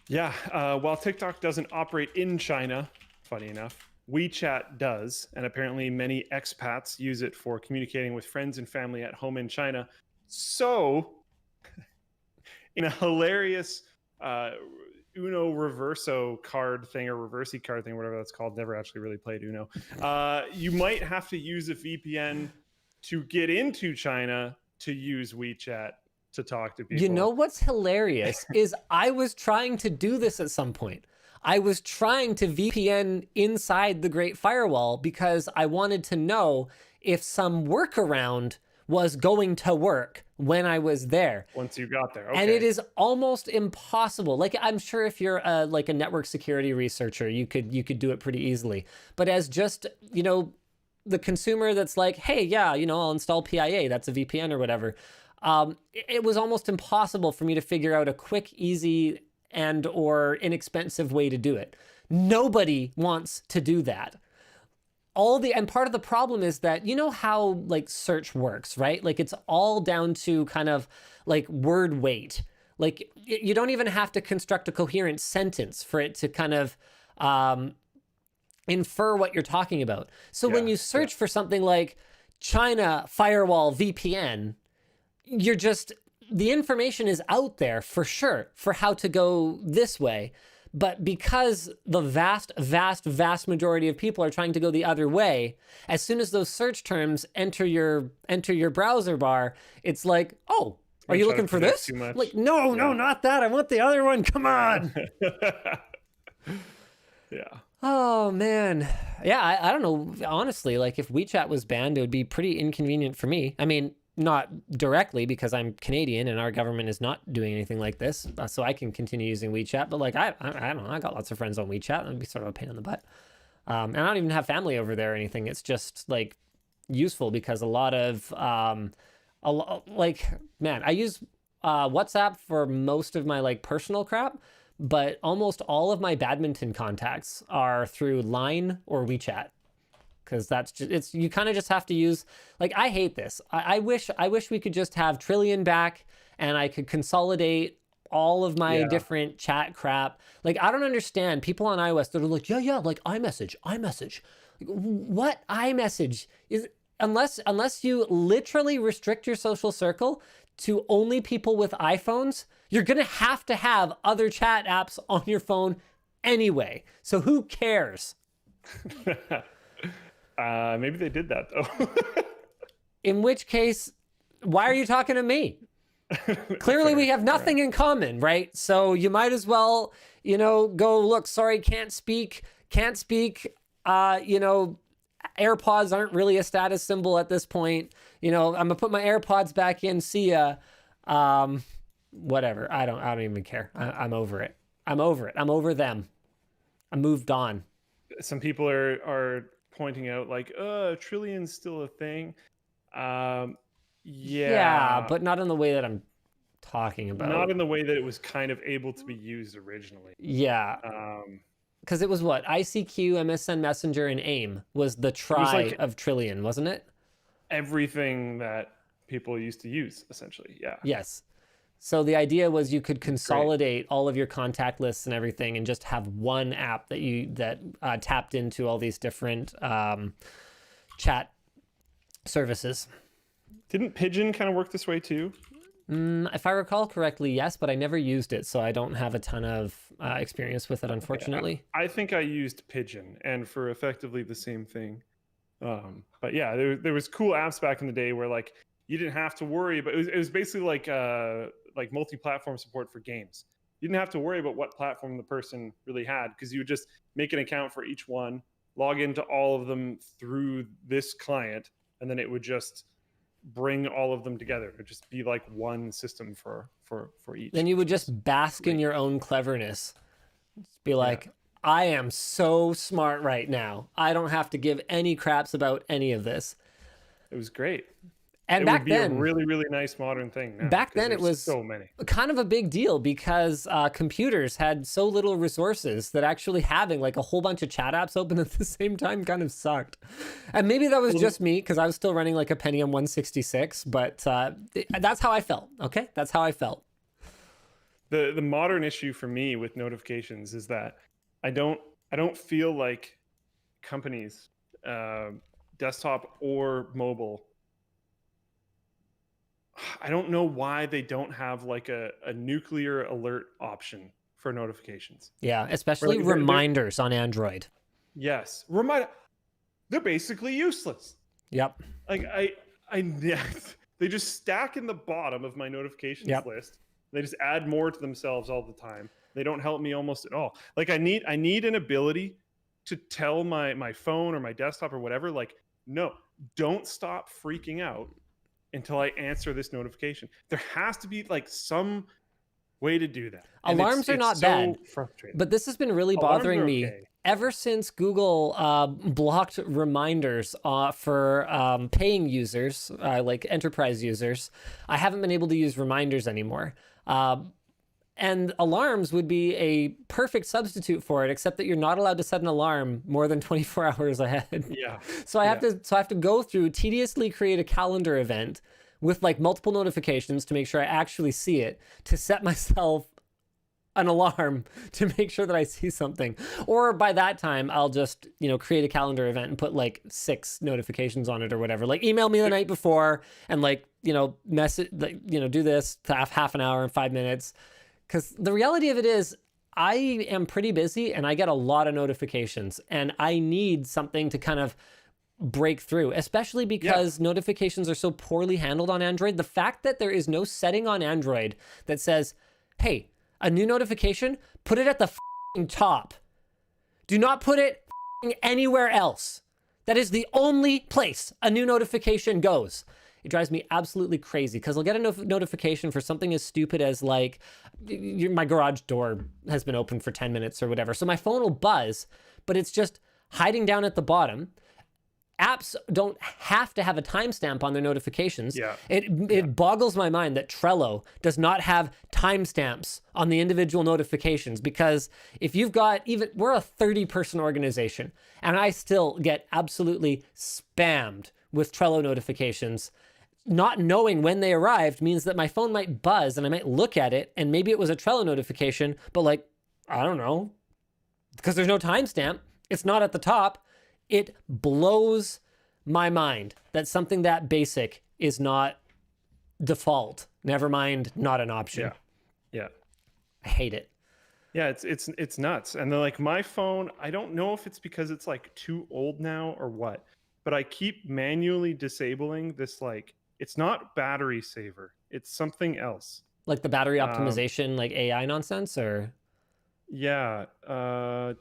Yeah, while TikTok doesn't operate in China, funny enough, WeChat does, and apparently many expats use it for communicating with friends and family at home in China. So, in a hilarious Uno Reverso card thing, or Reversey card thing, whatever that's called, never actually really played Uno, you might have to use a VPN to get into China to use WeChat to talk to people. You know what's hilarious is I was trying to do this at some point. I was trying to VPN inside the Great Firewall because I wanted to know if some workaround was going to work when I was there. Once you got there, okay. And it is almost impossible. Like, I'm sure if you're like a network security researcher, you could do it pretty easily. But as just, the consumer that's like, hey, yeah, I'll install PIA, that's a VPN or whatever. it was almost impossible for me to figure out a quick, easy, and or inexpensive way to do it. Nobody wants to do that. And part of the problem is that, you know how like search works, right? Like it's all down to kind of like word weight. Like you don't even have to construct a coherent sentence for it to kind of infer what you're talking about. So when you search for something like China firewall VPN, the information is out there for sure for how to go this way. But because the vast majority of people are trying to go the other way, as soon as those search terms enter your browser bar, it's like, oh, are you looking for this? Like, no, not that. I want the other one. Come on. Yeah. Oh, man. Yeah, I don't know. Honestly, like if WeChat was banned, it would be pretty inconvenient for me. I mean, not directly because I'm Canadian and our government is not doing anything like this. So I can continue using WeChat. But like, I don't know. I got lots of friends on WeChat. That'd be sort of a pain in the butt. And I don't even have family over there or anything. It's just like useful because a lot of, man, I use WhatsApp for most of my like personal crap. But almost all of my badminton contacts are through Line or WeChat. Because that's just, you kind of just have to use, like, I hate this. I wish we could just have Trillion back and I could consolidate all of my different chat crap. Like, I don't understand people on iOS that are like, yeah, like iMessage. Like, what iMessage is, unless you literally restrict your social circle to only people with iPhones, you're going to have other chat apps on your phone anyway. So who cares? Maybe they did that though. In which case, why are you talking to me? Clearly we have nothing in common, right? So you might as well, go look, sorry, can't speak. AirPods aren't really a status symbol at this point. I'm gonna put my AirPods back in. See ya. Whatever. I don't even care. I'm over it. I'm over them. I moved on. Some people are pointing out like, Trillion's still a thing. Yeah, but not in the way that I'm talking about. Not in the way that it was kind of able to be used originally. Yeah. Because it was what? ICQ, MSN Messenger, and AIM was the of Trillion, wasn't it? Everything that people used to use, essentially. Yeah. Yes. So the idea was you could consolidate all of your contact lists and everything and just have one app that tapped into all these different chat services. Didn't Pigeon kind of work this way too? If I recall correctly, yes, but I never used it, so I don't have a ton of experience with it, unfortunately. I think I used Pigeon, and for effectively the same thing. But yeah, there was cool apps back in the day where like you didn't have to worry, but it was basically like multi-platform support for games. You didn't have to worry about what platform the person really had because you would just make an account for each one, log into all of them through this client, and then it would just bring all of them together. It would just be like one system for each. Then you would just bask in your own cleverness. Just be like, I am so smart right now. I don't have to give any craps about any of this. It was great. And back then, a really, really nice modern thing. Now, back then, it was so many. Kind of a big deal because computers had so little resources that actually having like a whole bunch of chat apps open at the same time kind of sucked. And maybe that was just me because I was still running like a Pentium 166, but that's how I felt. Okay, that's how I felt. The modern issue for me with notifications is that I don't feel like companies, desktop or mobile, I don't know why they don't have like a nuclear alert option for notifications. Yeah, especially like reminders on Android. Yes. They're basically useless. Yep. Like they just stack in the bottom of my notifications list. They just add more to themselves all the time. They don't help me almost at all. Like I need an ability to tell my phone or my desktop or whatever, like, no, don't stop freaking out until I answer this notification. There has to be like some way to do that. Alarms are not bad, but this has been really bothering me ever since Google blocked reminders for paying users, like enterprise users, I haven't been able to use reminders anymore. And alarms would be a perfect substitute for it, except that you're not allowed to set an alarm more than 24 hours ahead. Yeah. So I have to go through, tediously create a calendar event with like multiple notifications to make sure I actually see it, to set myself an alarm to make sure that I see something. Or by that time, I'll just, create a calendar event and put like 6 notifications on it or whatever. Like email me the night before and like, message, like, do this to half an hour and 5 minutes. Because the reality of it is, I am pretty busy and I get a lot of notifications, and I need something to kind of break through, especially because notifications are so poorly handled on Android. The fact that there is no setting on Android that says, hey, a new notification, put it at the top. Do not put it anywhere else. That is the only place a new notification goes. It drives me absolutely crazy because I'll get a notification for something as stupid as like, my garage door has been open for 10 minutes or whatever. So my phone will buzz, but it's just hiding down at the bottom. Apps don't have to have a timestamp on their notifications. It boggles my mind that Trello does not have timestamps on the individual notifications, because if you've got we're a 30-person organization, and I still get absolutely spammed with Trello notifications. Not knowing when they arrived means that my phone might buzz and I might look at it and maybe it was a Trello notification, but like, I don't know, because there's no timestamp, it's not at the top. It blows my mind that something that basic is not default. Never mind, not an option. Yeah. I hate it. Yeah, it's nuts. And then like my phone, I don't know if it's because it's like too old now or what, but I keep manually disabling this, like, it's not battery saver, it's something else. Like the battery optimization, like AI nonsense, or? Yeah. I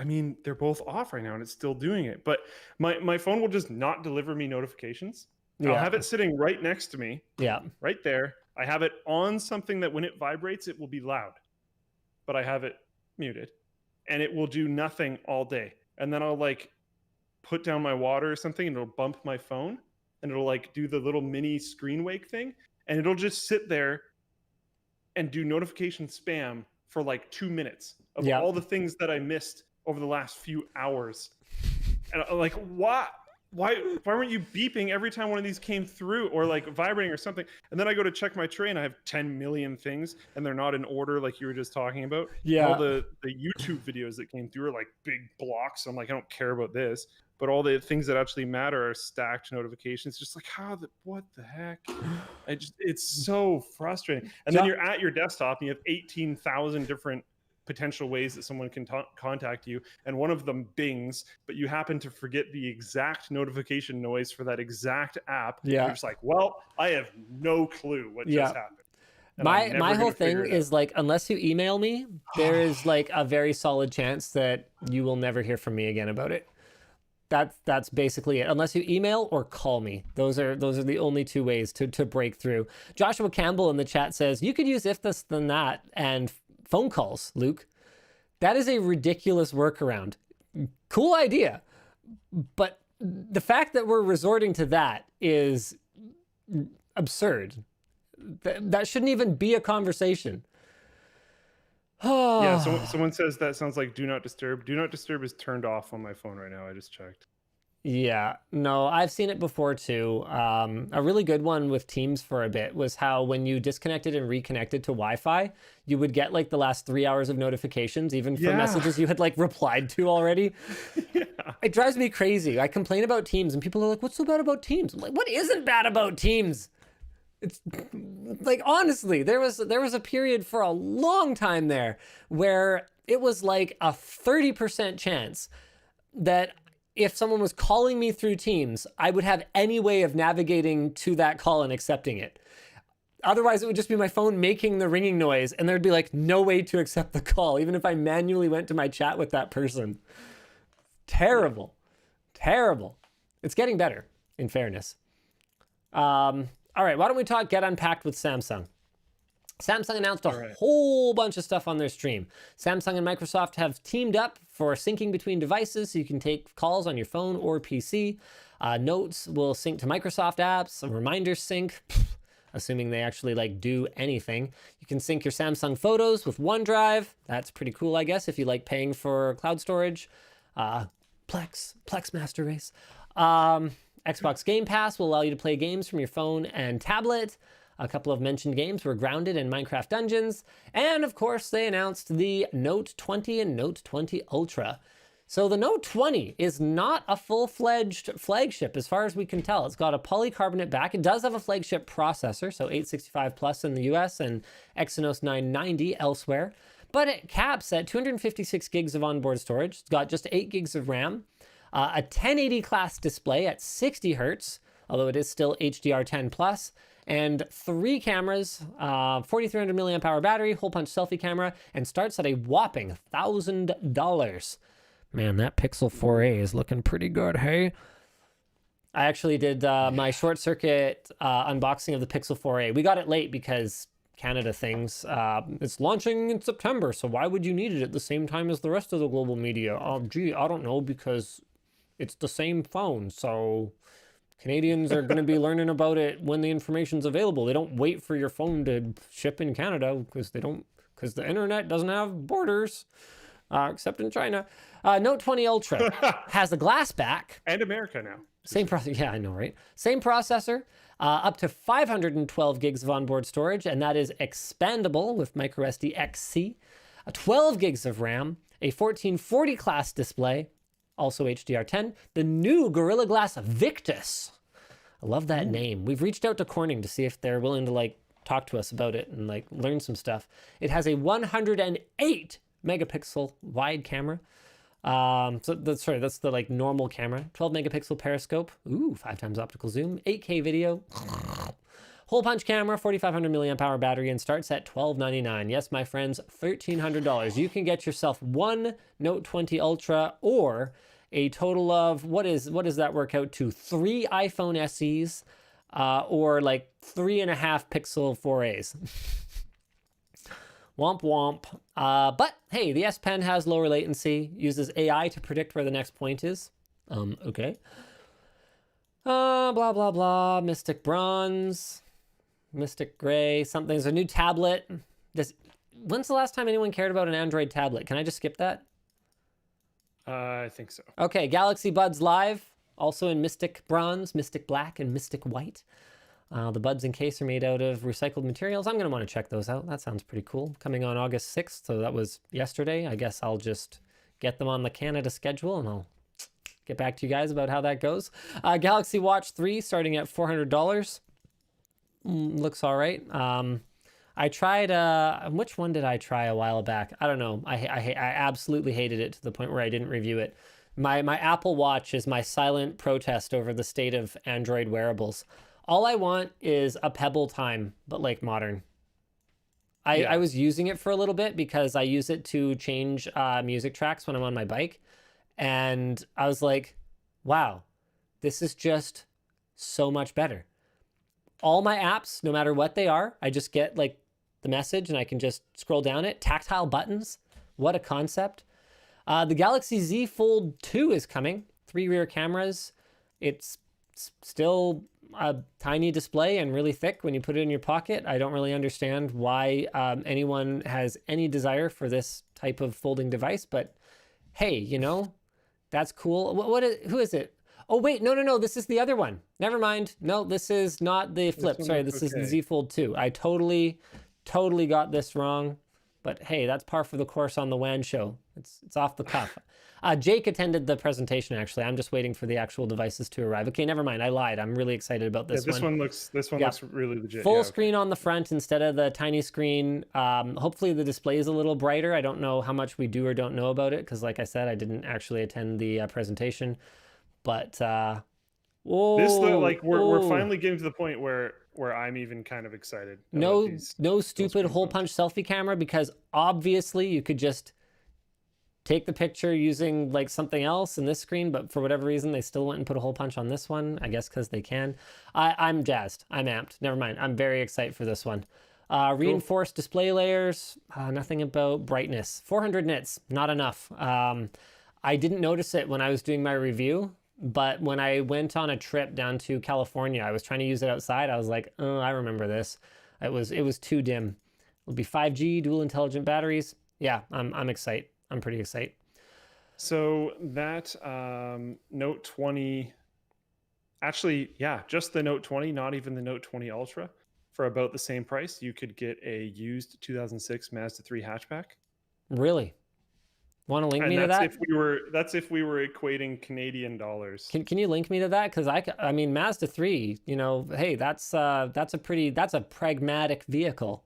mean, they're both off right now and it's still doing it, but my phone will just not deliver me notifications. I'll have it sitting right next to me. Yeah. Right there. I have it on something that when it vibrates, it will be loud, but I have it muted, and it will do nothing all day. And then I'll like put down my water or something and it'll bump my phone and it'll like do the little mini screen wake thing, and it'll just sit there and do notification spam for like 2 minutes of all the things that I missed over the last few hours. And I'm like, why weren't you beeping every time one of these came through, or like vibrating or something? And then I go to check my tray and I have 10 million things and they're not in order, like you were just talking about. Yeah. All the YouTube videos that came through are like big blocks. I'm like, I don't care about this. But all the things that actually matter are stacked notifications. Just like, what the heck? It's so frustrating. And then you're at your desktop and you have 18,000 different potential ways that someone can contact you, and one of them bings, but you happen to forget the exact notification noise for that exact app. Yeah. You're just like, well, I have no clue what just happened. And my whole thing is like, unless you email me, there is like a very solid chance that you will never hear from me again about it. That's basically it. Unless you email or call me. Those are the only 2 ways to break through. Joshua Campbell in the chat says, you could use if this then that and phone calls, Luke. That is a ridiculous workaround. Cool idea. But the fact that we're resorting to that is absurd. That shouldn't even be a conversation. Yeah, someone says that sounds like do not disturb. Do not disturb is turned off on my phone right now. I just checked. Yeah, no, I've seen it before too. A really good one with Teams for a bit was how when you disconnected and reconnected to Wi-Fi, you would get like the last 3 hours of notifications, even for messages you had like replied to already. It drives me crazy. I complain about Teams and people are like, what's so bad about Teams? I'm like, what isn't bad about Teams? It's like, honestly, there was a period for a long time there where it was like a 30% chance that if someone was calling me through Teams, I would have any way of navigating to that call and accepting it. Otherwise, it would just be my phone making the ringing noise, and there'd be like no way to accept the call, even if I manually went to my chat with that person. Terrible. Terrible. It's getting better, in fairness. All right, why don't we talk Get Unpacked with Samsung? Samsung announced a right. whole bunch of stuff on their stream. Samsung and Microsoft have teamed up for syncing between devices so you can take calls on your phone or PC. Notes will sync to Microsoft apps, reminders sync, assuming they actually like do anything. You can sync your Samsung photos with OneDrive. That's pretty cool, I guess, if you like paying for cloud storage. Plex Master Race. Xbox Game Pass will allow you to play games from your phone and tablet. A couple of mentioned games were Grounded and Minecraft Dungeons. And of course, they announced the Note 20 and Note 20 Ultra. So the Note 20 is not a full-fledged flagship as far as we can tell. It's got a polycarbonate back. It does have a flagship processor, so 865 plus in the US and Exynos 990 elsewhere. But it caps at 256 gigs of onboard storage. It's got just 8 gigs of RAM. A 1080 class display at 60 hertz, although it is still HDR10 plus. And 3 cameras, 4,300 milliamp hour battery, hole punch selfie camera, and starts at a whopping $1,000. Man, that Pixel 4a is looking pretty good, hey? I actually did my short circuit unboxing of the Pixel 4a. We got it late because Canada things. It's launching in September, so why would you need it at the same time as the rest of the global media? Gee, I don't know, because it's the same phone, so Canadians are going to be learning about it when the information's available. They don't wait for your phone to ship in Canada because the internet doesn't have borders, except in China. Note 20 Ultra has a glass back. And America now. Same processor. Yeah, I know, right? Same processor, up to 512 gigs of onboard storage, and that is expandable with microSD XC. 12 gigs of RAM, a 1440 class display, also HDR10. The new Gorilla Glass Victus. I love that name. We've reached out to Corning to see if they're willing to like talk to us about it and like learn some stuff. It has a 108 megapixel wide camera. That's the like normal camera. 12 megapixel periscope. Ooh, 5 times optical zoom. 8K video. Hole punch camera, 4,500 milliamp hour battery, and starts at $1,299. Yes, my friends, $1,300. You can get yourself one Note 20 Ultra or a total of, what does that work out to? 3 iPhone SEs or like 3.5 Pixel 4As. Womp womp. But hey, the S Pen has lower latency, uses AI to predict where the next point is. Okay. Blah, blah, blah. Mystic Bronze. Mystic Gray. Something's a new tablet. When's the last time anyone cared about an Android tablet? Can I just skip that? I think so. Okay, Galaxy Buds Live, also in Mystic Bronze, Mystic Black, and Mystic White. The buds and case are made out of recycled materials. I'm going to want to check those out. That sounds pretty cool. Coming on August 6th, so that was yesterday. I guess I'll just get them on the Canada schedule, and I'll get back to you guys about how that goes. Galaxy Watch 3 starting at $400. Looks all right. I tried, which one did I try a while back? I don't know. I absolutely hated it to the point where I didn't review it. My Apple Watch is my silent protest over the state of Android wearables. All I want is a Pebble Time, but like modern. I was using it for a little bit because I use it to change music tracks when I'm on my bike. And I was like, wow, this is just so much better. All my apps, no matter what they are, I just get like the message and I can just scroll down it. Tactile buttons. What a concept. The Galaxy Z Fold 2 is coming. 3 rear cameras. It's still a tiny display and really thick when you put it in your pocket. I don't really understand why anyone has any desire for this type of folding device, but hey, you know, that's cool. Who is it? Oh, wait, no, this is the other one. Never mind. No, this is not the Flip. Sorry, this is the Z Fold 2. I totally got this wrong. But hey, that's par for the course on the WAN show. It's off the cuff. Jake attended the presentation, actually. I'm just waiting for the actual devices to arrive. Okay, never mind. I lied. I'm really excited about this one. This one looks really legit. Full screen on the front instead of the tiny screen. Hopefully the display is a little brighter. I don't know how much we do or don't know about it because, like I said, I didn't actually attend the presentation. But we're finally getting to the point where I'm even kind of excited. No stupid hole punch selfie camera, because obviously you could just take the picture using like something else in this screen, but for whatever reason they still went and put a hole punch on this one. I guess because they can. I'm jazzed. I'm amped. Never mind. I'm very excited for this one. Reinforced display layers, nothing about brightness. 400 nits, not enough. I didn't notice it when I was doing my review, but when I went on a trip down to California, I was trying to use it outside. I was like, oh, I remember this. It was too dim. It'll be 5G, dual intelligent batteries. Yeah, I'm excited. I'm pretty excited. So that Note 20, actually, yeah, just the Note 20, not even the Note 20 Ultra, for about the same price, you could get a used 2006 Mazda 3 hatchback. Really? Want to link me to that? That's if we were equating Canadian dollars. Can you link me to that? Because I mean Mazda 3, you know, hey, that's a pragmatic vehicle.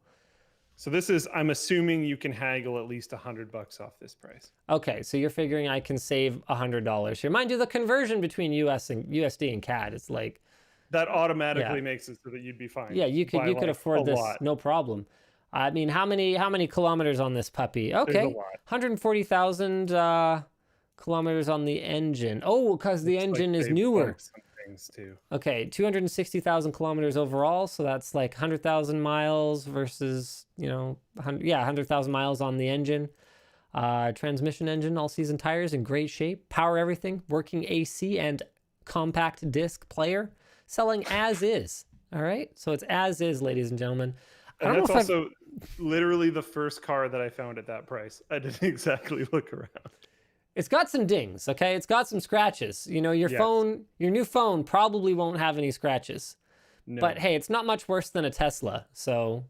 So this is, I'm assuming you can haggle at least $100 off this price. Okay, so you're figuring I can save $100 here. Mind you, the conversion between USD and CAD, it's like that automatically makes it so that you'd be fine. Yeah, you could afford this, no problem. I mean, how many kilometers on this puppy? Okay, 140,000 kilometers on the engine. Oh, because the engine is newer. Too. Okay, 260,000 kilometers overall, so that's like 100,000 miles versus, you know, 100,000 miles on the engine. Transmission engine, all season tires in great shape. Power everything, working AC and compact disc player. Selling as is. All right, so it's as is, ladies and gentlemen. And that's also literally the first car that I found at that price. I didn't exactly look around. It's got some dings, okay? It's got some scratches. You know, your new phone probably won't have any scratches. No. But hey, it's not much worse than a Tesla, so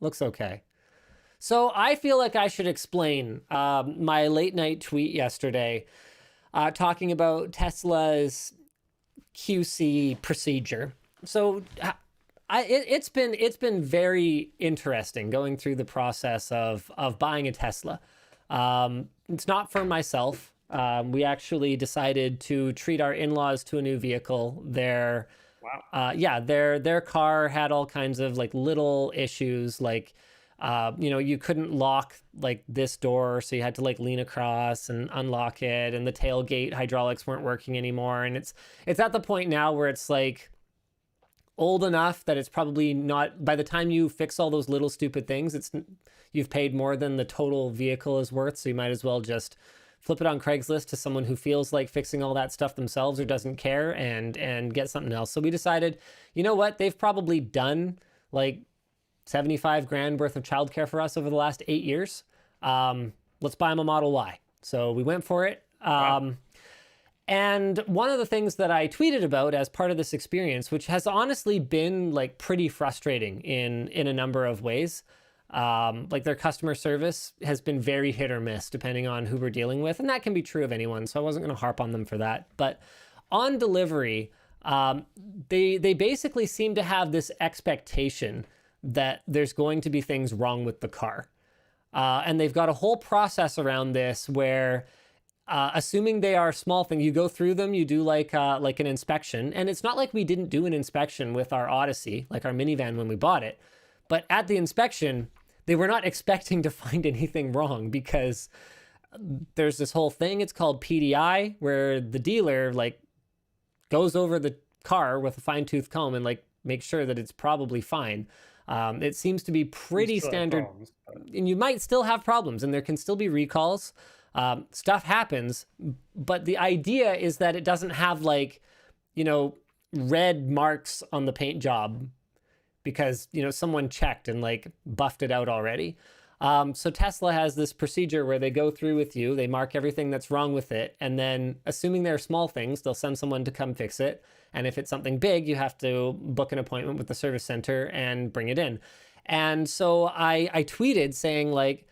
looks okay. So I feel like I should explain my late night tweet yesterday talking about Tesla's QC procedure. So it's been very interesting going through the process of buying a Tesla. It's not for myself. We actually decided to treat our in-laws to a new vehicle. Their car had all kinds of like little issues, like you know, you couldn't lock like this door, so you had to like lean across and unlock it, and the tailgate hydraulics weren't working anymore. And it's at the point now where it's like old enough that it's probably not, by the time you fix all those little stupid things, you've paid more than the total vehicle is worth, so you might as well just flip it on Craigslist to someone who feels like fixing all that stuff themselves or doesn't care, and get something else. So we decided, you know what, they've probably done like 75 grand worth of childcare for us over the last 8 years. Let's buy them a Model Y. So we went for it. Wow. And one of the things that I tweeted about as part of this experience, which has honestly been like pretty frustrating in a number of ways, like their customer service has been very hit or miss depending on who we're dealing with. And that can be true of anyone, so I wasn't going to harp on them for that. But on delivery, they basically seem to have this expectation that there's going to be things wrong with the car. And they've got a whole process around this where assuming they are small things, you go through them, you do like an inspection. And it's not like we didn't do an inspection with our Odyssey, like our minivan when we bought it. But at the inspection, they were not expecting to find anything wrong, because there's this whole thing, it's called PDI, where the dealer like goes over the car with a fine-tooth comb and like makes sure that it's probably fine. It seems to be pretty standard, and you might still have problems, and there can still be recalls. Stuff happens, but the idea is that it doesn't have like, you know, red marks on the paint job because, you know, someone checked and like buffed it out already. So Tesla has this procedure where they go through with you, they mark everything that's wrong with it, and then assuming they're small things, they'll send someone to come fix it. And if it's something big, you have to book an appointment with the service center and bring it in. And so I tweeted saying like,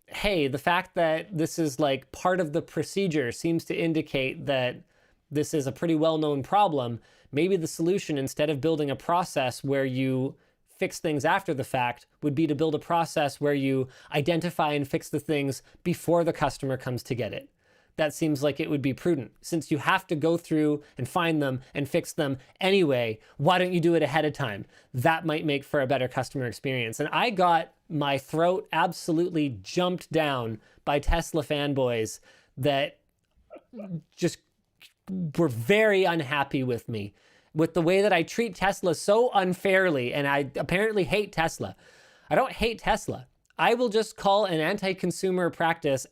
hey, the fact that this is like part of the procedure seems to indicate that this is a pretty well-known problem. Maybe the solution, instead of building a process where you fix things after the fact, would be to build a process where you identify and fix the things before the customer comes to get it. That seems like it would be prudent. Since you have to go through and find them and fix them anyway, why don't you do it ahead of time? That might make for a better customer experience. And I got my throat absolutely jumped down by Tesla fanboys that just were very unhappy with me, with the way that I treat Tesla so unfairly. And I apparently hate Tesla. I don't hate Tesla. I will just call an anti-consumer practice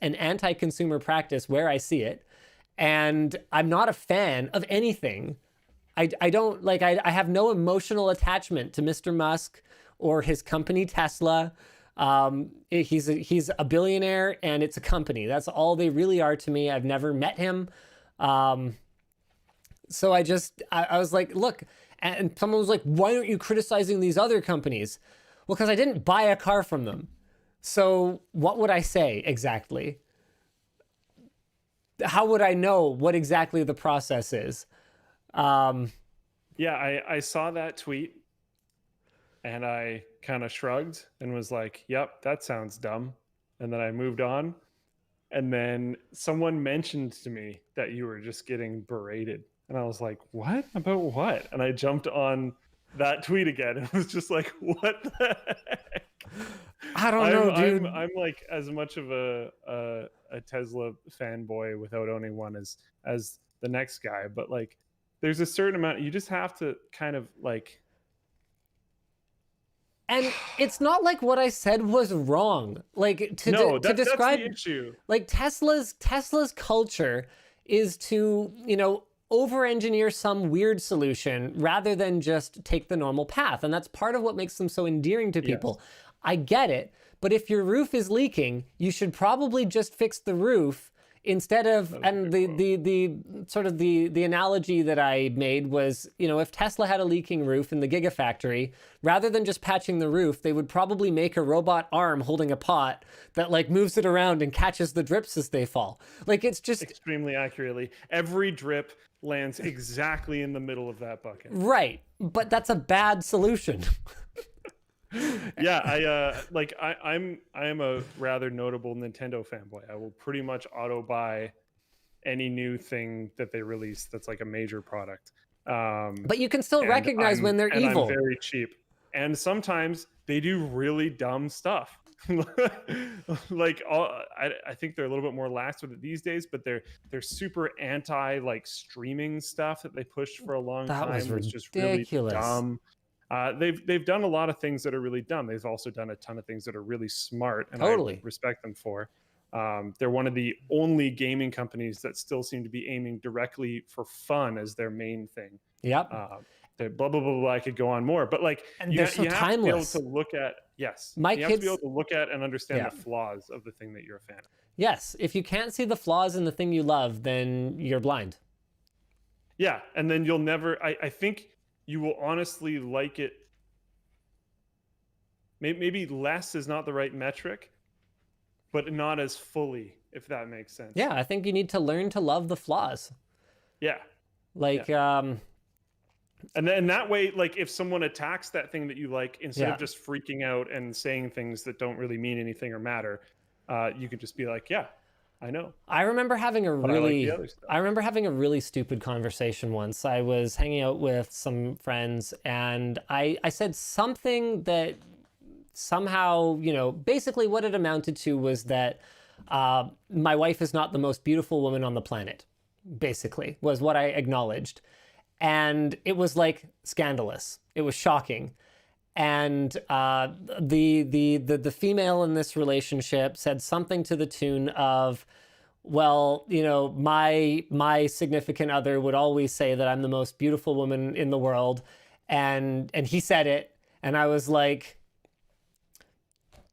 where I see it. And I'm not a fan of anything. I don't like, I have no emotional attachment to Mr. Musk or his company Tesla. He's a billionaire and it's a company. That's all they really are to me. I've never met him. So I was like, look, and someone was like, why aren't you criticizing these other companies? Well, because I didn't buy a car from them. So what would I say exactly? How would I know what exactly the process is? Yeah, I saw that tweet and I kind of shrugged and was like, yep, that sounds dumb. And then I moved on. And then someone mentioned to me that you were just getting berated. And I was like, what? About what? And I jumped on that tweet again and was just like, what the heck? I don't know, dude. I'm like as much of a Tesla fanboy without owning one as the next guy. But like, there's a certain amount, you just have to kind of like. And it's not like what I said was wrong. Like to describe, that's the issue. Like Tesla's culture is to, over-engineer some weird solution rather than just take the normal path. And that's part of what makes them so endearing to people. Yes. I get it, but if your roof is leaking, you should probably just fix the roof instead of, and the sort of the analogy that I made was, if Tesla had a leaking roof in the Gigafactory, rather than just patching the roof, they would probably make a robot arm holding a pot that like moves it around and catches the drips as they fall. Like it's just extremely accurately. Every drip lands exactly in the middle of that bucket. Right, but that's a bad solution. Yeah, I am a rather notable Nintendo fanboy. I will pretty much auto buy any new thing that they release that's like a major product. But you can still recognize when they're evil. I'm very cheap, and sometimes they do really dumb stuff. Like I think they're a little bit more lax with it these days, but they're super anti like streaming stuff that they pushed for a long time. That was ridiculous. Just really dumb. They've done a lot of things that are really dumb. They've also done a ton of things that are really smart, and I respect them for. They're one of the only gaming companies that still seem to be aiming directly for fun as their main thing. Yep. Blah blah blah blah. I could go on more, but like you have to be able to look at you have to be able to look at and understand the flaws of the thing that you're a fan of. Yes, if you can't see the flaws in the thing you love, then you're blind. Yeah, and then you'll never. I think you will honestly like it. Maybe less is not the right metric, but not as fully, if that makes sense. Yeah, I think you need to learn to love the flaws. Yeah. Like, and then that way, like if someone attacks that thing that you like, instead of just freaking out and saying things that don't really mean anything or matter, you could just be like, yeah, I know. I remember having a really stupid conversation once. I was hanging out with some friends and I said something that somehow, basically what it amounted to was that my wife is not the most beautiful woman on the planet, basically, was what I acknowledged. And it was like scandalous. It was shocking. And the female in this relationship said something to the tune of, well, my significant other would always say that I'm the most beautiful woman in the world. And he said it. And I was like,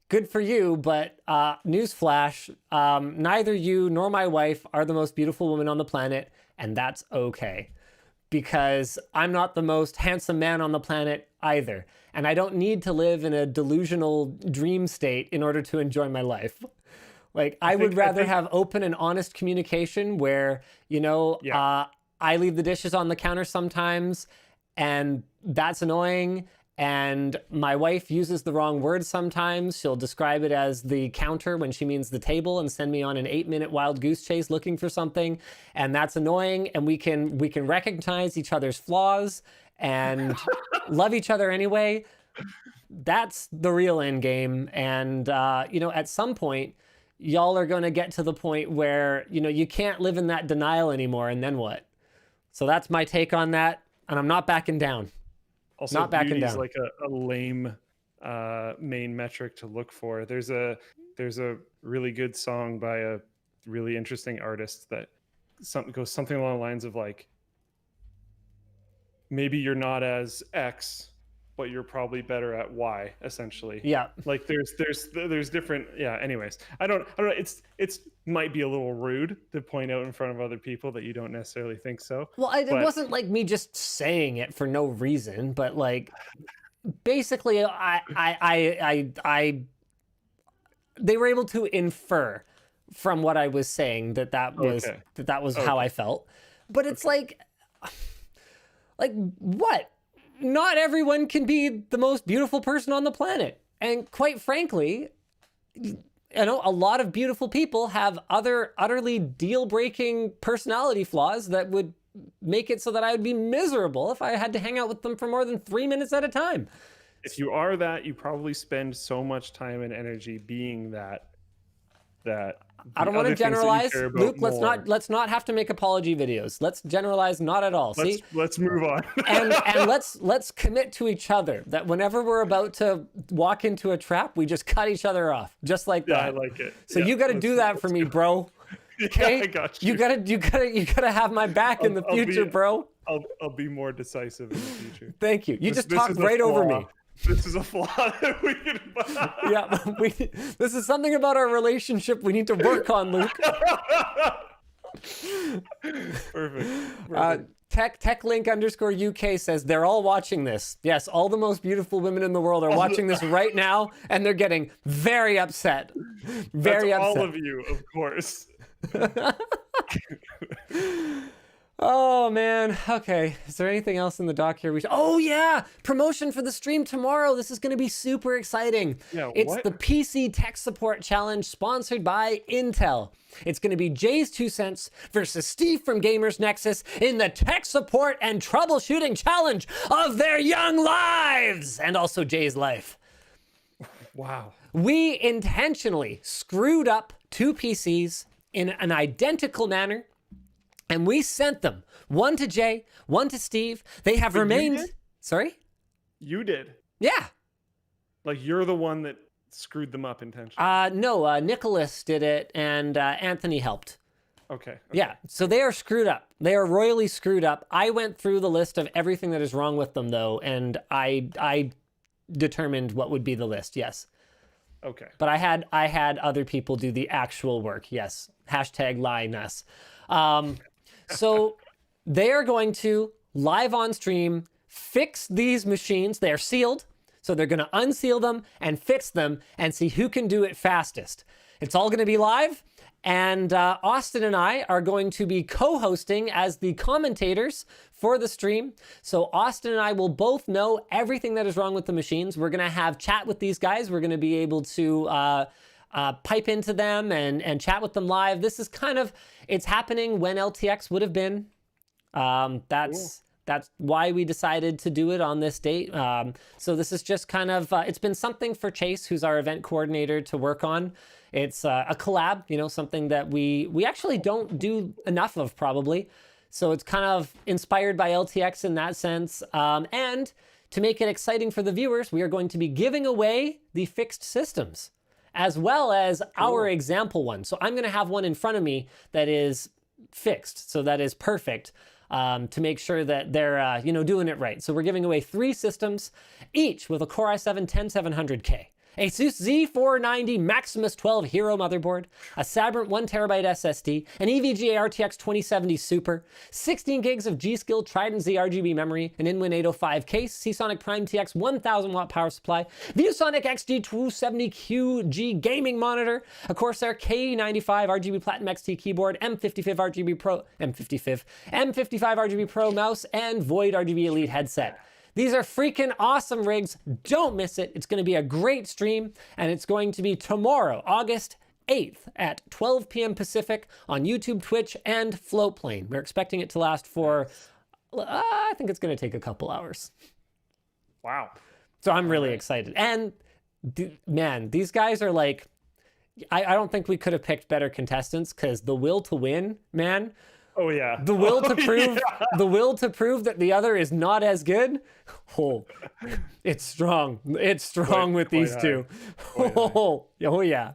good for you, but newsflash, neither you nor my wife are the most beautiful woman on the planet. And that's okay. Because I'm not the most handsome man on the planet either. And I don't need to live in a delusional dream state in order to enjoy my life. Like, I would rather have open and honest communication where, I leave the dishes on the counter sometimes, and that's annoying. And my wife uses the wrong word sometimes. She'll describe it as the counter when she means the table and send me on an 8-minute wild goose chase looking for something. And that's annoying. And we can recognize each other's flaws and love each other anyway. That's the real end game. And, at some point, y'all are going to get to the point where, you can't live in that denial anymore. And then what? So that's my take on that. And I'm not backing down. Also, beauty is like a lame main metric to look for. There's a really good song by a really interesting artist that goes something along the lines of like, maybe you're not as X, but you're probably better at Y, essentially. Yeah. Like there's different, yeah, anyways. I don't know. It's might be a little rude to point out in front of other people that you don't necessarily think so. Well, it wasn't like me just saying it for no reason, but like basically they were able to infer from what I was saying that was how I felt. But it's like what? Not everyone can be the most beautiful person on the planet. And quite frankly, you know, a lot of beautiful people have other utterly deal-breaking personality flaws that would make it so that I would be miserable if I had to hang out with them for more than 3 minutes at a time. If you are that, you probably spend so much time and energy being that I don't want to generalize, Luke. Let's not have to make apology videos. Let's generalize not at all. Let's move on. and let's commit to each other that whenever we're about to walk into a trap, we just cut each other off, just like that. Yeah, I like it. So you got to do that for me, bro. Okay, yeah, I got you. You gotta have my back in the future, bro. I'll be more decisive in the future. Thank you. You just talked right over me. This is a flaw that we can. Yeah, this is something about our relationship we need to work on, Luke. Perfect. TechLink_UK says they're all watching this. Yes, all the most beautiful women in the world are watching this right now, and they're getting very upset. Very upset. All of you, of course. Oh man. Okay. Is there anything else in the doc here? Oh yeah, promotion for the stream tomorrow. This is going to be super exciting. Yeah, it's the PC Tech Support Challenge sponsored by Intel. It's going to be Jay's 2 cents versus Steve from Gamers Nexus in the tech support and troubleshooting challenge of their young lives, and also Jay's life. Wow. We intentionally screwed up 2 PCs in an identical manner. And we sent them, one to Jay, one to Steve. They have remained. Sorry? You did? Yeah. Like you're the one that screwed them up intentionally? No, Nicholas did it and Anthony helped. Okay. Yeah, so they are screwed up. They are royally screwed up. I went through the list of everything that is wrong with them, though, and I determined what would be the list, yes. Okay. But I had other people do the actual work, yes. Hashtag Lienus. So they are going to, live on stream, fix these machines. They are sealed, so they're going to unseal them and fix them and see who can do it fastest. It's all going to be live, and Austin and I are going to be co-hosting as the commentators for the stream. So Austin and I will both know everything that is wrong with the machines. We're going to have chat with these guys. We're going to be able to pipe into them and chat with them live. This is kind of, it's happening when LTX would have been. That's why we decided to do it on this date. So this is just kind of, it's been something for Chase, who's our event coordinator, to work on. It's a collab, you know, something that we actually don't do enough of probably. So it's kind of inspired by LTX in that sense. And to make it exciting for the viewers, we are going to be giving away the fixed systems, as well as our example one. So I'm going to have one in front of me that is fixed, so that is perfect, to make sure that they're doing it right. So we're giving away 3 systems, each with a Core i7-10700K, a ASUS Z490 Maximus 12 Hero motherboard, a Sabrent 1TB SSD, an EVGA RTX 2070 Super, 16 gigs of G-Skill Trident Z RGB memory, an Inwin 805 case, Seasonic Prime TX 1000 watt power supply, ViewSonic XG270QG gaming monitor, a Corsair K95 RGB Platinum XT keyboard, M55 RGB Pro mouse, and Void RGB Elite headset. These are freaking awesome rigs. Don't miss it. It's going to be a great stream, and it's going to be tomorrow, August 8th at 12 p.m. Pacific on YouTube, Twitch, and Floatplane. We're expecting it to last for, I think it's going to take a couple hours. Wow. So I'm really excited. And man, these guys are like, I don't think we could have picked better contestants, because the will to win, man. Oh yeah. The will to prove Yeah. the will to prove that the other is not as good. Oh, it's strong. It's strong with quite these high. two. Quite high. Oh yeah.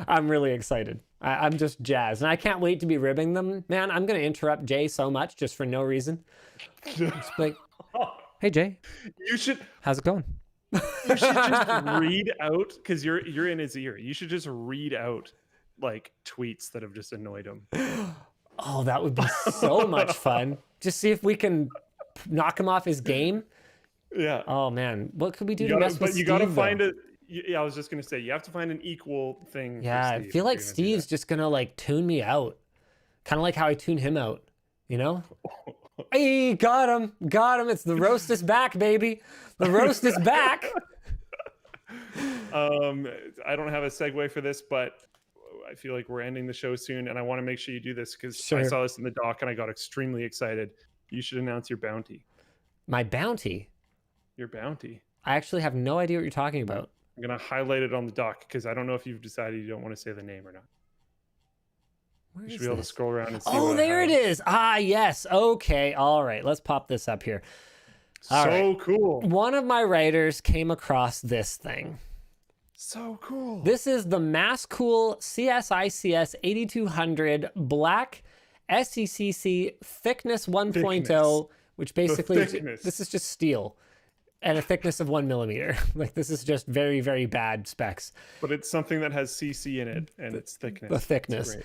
I'm really excited. I'm just jazzed. And I can't wait to be ribbing them. Man, I'm going to interrupt Jay so much just for no reason. Just be like, hey Jay, You should how's it going? you should just read out, because you're in his ear. You should just read out like tweets that have just annoyed him. Oh, that would be so much fun. Just see if we can knock him off his game. Yeah. Oh man, what could we do You to gotta, mess with but you Steve, gotta though? find a. Yeah, I was just gonna say you have to find an equal thing. Yeah, for I Steve feel if like you're gonna do Steve's just gonna like tune me out, kind of like how I tune him out. You know? Hey, got him! It's the roast is back, baby. The roast is back. I don't have a segue for this, but I feel like we're ending the show soon, and I want to make sure you do this because I Sure. saw this in the doc and I got extremely excited. You should announce your bounty. My bounty. Your bounty. I actually have no idea what you're talking about. I'm gonna highlight it on the doc because I don't know if you've decided you don't want to say the name or not. Where You is should be able to this? scroll around and see. Oh, what I there it highlighted. is. Ah, yes. Okay. All right. Let's pop this up here. All So cool. One of my writers came across this thing. So cool. This is the Masscool CSICS 8200 black SECC thickness 1.0, which basically thickness. this is just steel and a thickness of 1 millimeter. Like this is just very, very bad specs. But it's something that has CC in it and its thickness. The It's thickness. great.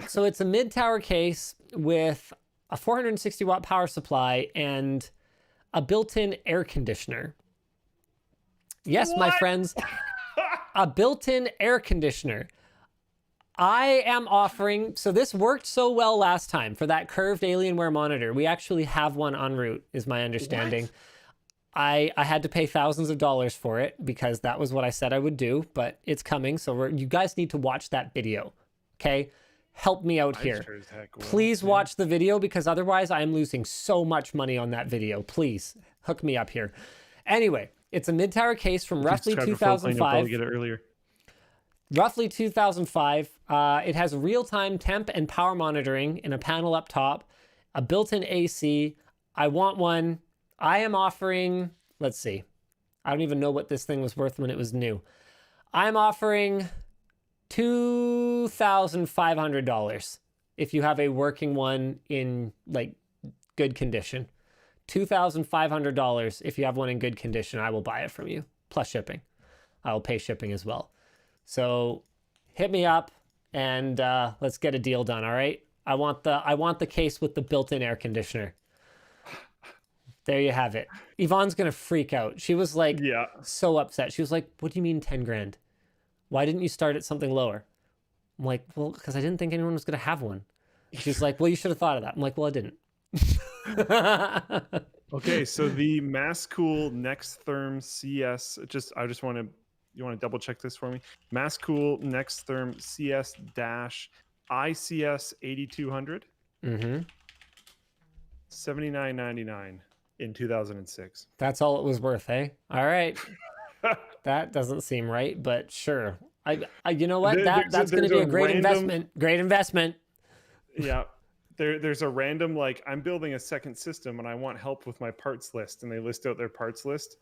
So it's a mid-tower case with a 460 watt power supply and a built-in air conditioner. Yes, my What? friends, a built-in air conditioner. I am offering, so this worked so well last time for that curved Alienware monitor. We actually have one en route, is my understanding. I had to pay thousands of dollars for it because that was what I said I would do, but it's coming. So you guys need to watch that video, okay? Help me out here. Sure as heck will. Please watch the video because otherwise I am losing so much money on that video. Please hook me up here. Anyway, it's a mid-tower case from roughly Subscribe to Floatplane, you'll probably 2005. get it earlier. Roughly 2005. It has real-time temp and power monitoring in a panel up top, a built-in AC. I want one. I am offering, let's see. I don't even know what this thing was worth when it was new. I'm offering $2,500 if you have a working one in like good condition. $2,500 if you have one in good condition. I will buy it from you, plus shipping. I will pay shipping as well. So hit me up and let's get a deal done. All right. I want the case with the built-in air conditioner. There you have it. Yvonne's gonna freak out. She was like, Yeah. so upset. She was like, "What do you mean 10 grand? Why didn't you start at something lower?" I'm like, "Well, because I didn't think anyone was gonna have one." She's like, "Well, you should have thought of that." I'm like, "Well, I didn't." Okay, so the Masscool Nextherm CS. I just want to. You want to double check this for me? Masscool Nextherm CS dash ICS 8200. Mm-hmm. $79.99 in 2006. That's all it was worth, eh? All right. That doesn't seem right, but sure. I you know what? That's going to be a great investment. Great investment. Yeah. There's a random, like, I'm building a second system and I want help with my parts list, and they list out their parts list,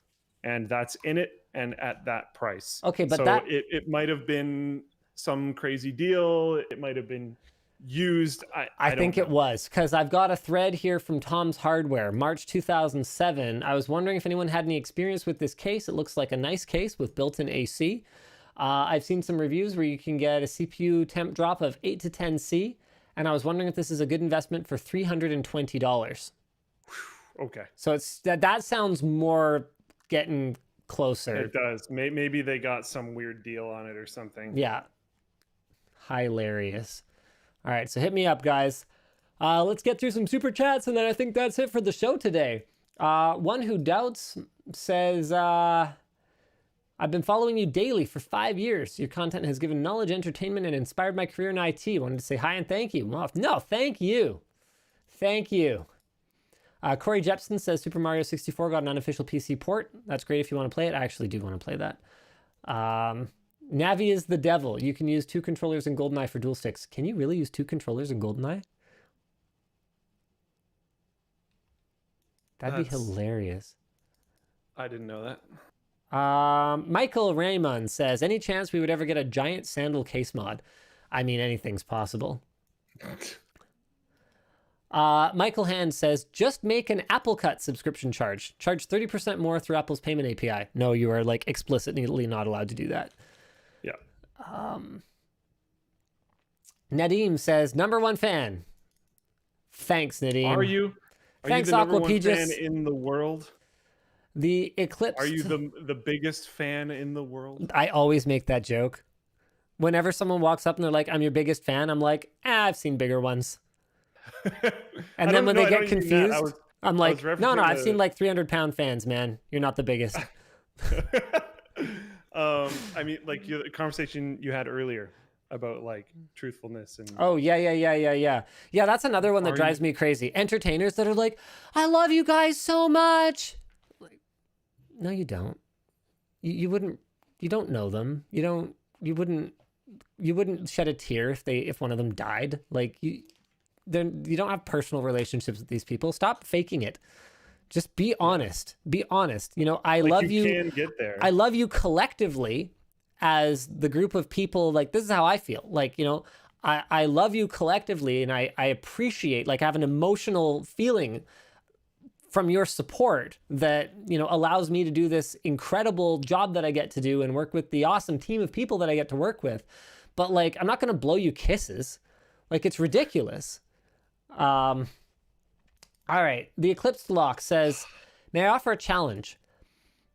and that's in it and at that price. Okay, but so that it might have been some crazy deal. It might have been used. I think it was, because I've got a thread here from Tom's Hardware, March 2007. I was wondering if anyone had any experience with this case. It looks like a nice case with built-in AC. I've seen some reviews where you can get a CPU temp drop of 8 to 10C, and I was wondering if this is a good investment for $320. Okay. So that sounds more getting closer. It does. Maybe they got some weird deal on it or something. Yeah. Hilarious. All right, so hit me up, guys. Let's get through some super chats, and then I think that's it for the show today. One Who Doubts says, I've been following you daily for 5 years. Your content has given knowledge, entertainment, and inspired my career in IT. Wanted to say hi and thank you. Well, no, thank you. Thank you. Corey Jepson says Super Mario 64 got an unofficial PC port. That's great if you want to play it. I actually do want to play that. Navi is the devil. You can use 2 controllers in GoldenEye for dual sticks. Can you really use 2 controllers in GoldenEye? That'd be hilarious. I didn't know that. Michael Raymond says, any chance we would ever get a giant sandal case mod? I mean, anything's possible. Michael Hand says, just make an Apple Cut subscription charge. Charge 30% more through Apple's payment API. No, you are like explicitly not allowed to do that. Yeah. Nadim says, #1 fan. Thanks, Nadim. Are you? Thanks, you the #1 Aquapegis. fan in the world? The Eclipse. Are you the biggest fan in the world? I always make that joke. Whenever someone walks up and they're like, I'm your biggest fan, I'm like, I've seen bigger ones. And then when they get confused, I'm like, no, I've seen like 300-pound fans, man. You're not the biggest. I mean, like the conversation you had earlier about like truthfulness and Yeah, that's another one that drives me crazy. Entertainers that are like, I love you guys so much. Like, no, you don't. You don't know them. You wouldn't shed a tear if one of them died. Like you don't have personal relationships with these people. Stop faking it. Just be honest. Be honest. I love you. You can get there. I love you collectively as the group of people. Like, this is how I feel. Like, I love you collectively, and I appreciate, like, I have an emotional feeling from your support that, allows me to do this incredible job that I get to do and work with the awesome team of people that I get to work with. But like, I'm not going to blow you kisses. Like, it's ridiculous. All right. The Eclipse Lock says, may I offer a challenge?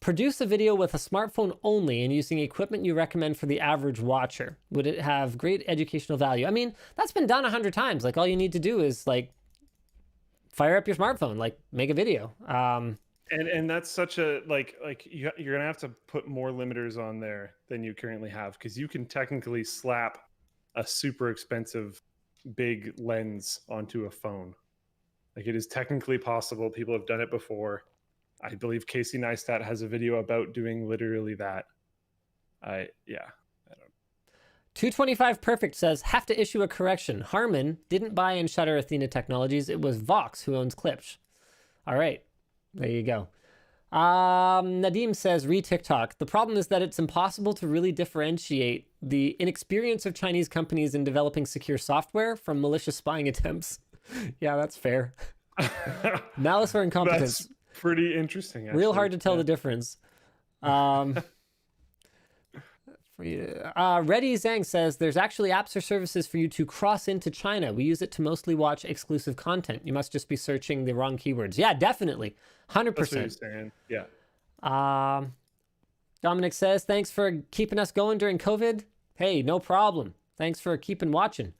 Produce a video with a smartphone only and using equipment you recommend for the average watcher. Would it have great educational value? I mean, that's been done 100 times. Like, all you need to do is like fire up your smartphone, like make a video. And that's such a like you're gonna have to put more limiters on there than you currently have, because you can technically slap a super expensive big lens onto a phone. Like, it is technically possible. People have done it before. I believe Casey Neistat has a video about doing literally that. I don't. 225 Perfect says, have to issue a correction. Harman didn't buy and shutter Athena Technologies. It was Vox who owns Klipsch. All right. There you go. Nadim says, re-TikTok. The problem is that it's impossible to really differentiate the inexperience of Chinese companies in developing secure software from malicious spying attempts. Yeah, that's fair. Malice or incompetence. That's pretty interesting, actually. Real hard to tell the difference. Reddy Zhang says, there's actually apps or services for you to cross into China. We use it to mostly watch exclusive content. You must just be searching the wrong keywords. Yeah, definitely. 100%. That's what you're saying. Yeah. Dominic says, thanks for keeping us going during COVID. Hey, no problem. Thanks for keeping watching.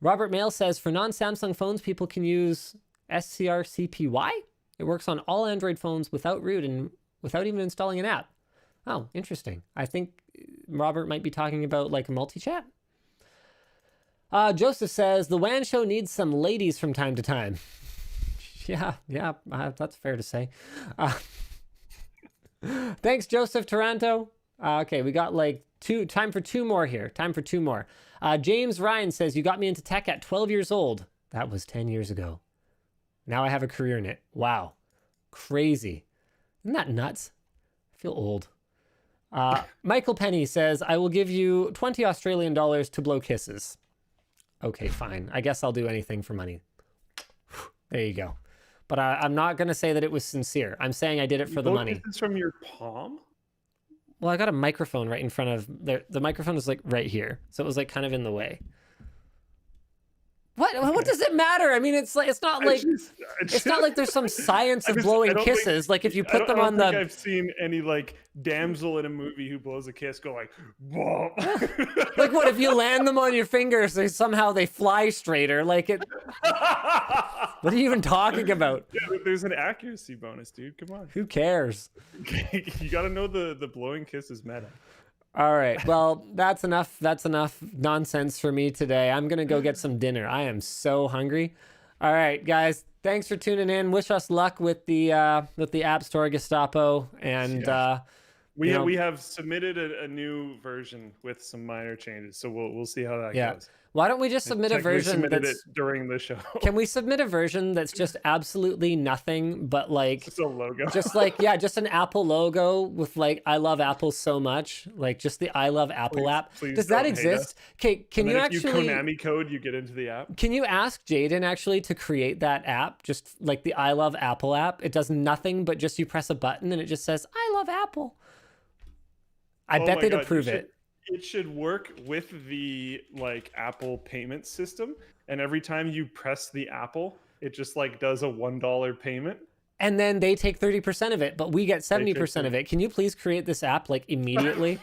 Robert Mail says, for non-Samsung phones, people can use SCRCPY. It works on all Android phones without root and without even installing an app. Oh, interesting. I think Robert might be talking about like a multi-chat. Joseph says, the WAN show needs some ladies from time to time. Yeah, that's fair to say. Thanks, Joseph Taranto. Okay, we got like time for two more here. James Ryan says, you got me into tech at 12 years old. That was 10 years ago. Now I have a career in it. Wow. Crazy. Isn't that nuts? I feel old. Michael Penny says, I will give you 20 Australian dollars to blow kisses. Okay, fine. I guess I'll do anything for money. There you go. But I'm not going to say that it was sincere. I'm saying I did it for the money. Kisses from your palm? Well, I got a microphone right in front of the microphone is like right here. So it was like kind of in the way. What does it matter? I mean, it's not like there's some science of blowing kisses. Like if you put them on the. I don't think I've seen any like damsel in a movie who blows a kiss go like, whoa. Like what if you land them on your fingers? They fly straighter. Like it. What are you even talking about? Yeah, there's an accuracy bonus, dude. Come on. Who cares? You got to know the blowing kiss is meta. All right. Well, that's enough nonsense for me today. I'm going to go get some dinner. I am so hungry. All right, guys. Thanks for tuning in. Wish us luck with the App Store Gestapo. And we have submitted a new version with some minor changes. So we'll see how that goes. Why don't we just submit a version submitted that's it during the show. Can we submit a version that's just absolutely nothing but like Just a logo. just like just an Apple logo with like I love Apple so much, like just the I love Apple app. Does that exist? Okay, can you actually Konami code, you get into the app? Can you ask Jaden actually to create that app, just like the I love Apple app? It does nothing but just you press a button and it just says I love Apple. I bet they'd approve it. It should work with the like Apple payment system, and every time you press the Apple, it just like does a $1 payment. And then they take 30% of it, but we get 70% of it. Can you please create this app like immediately?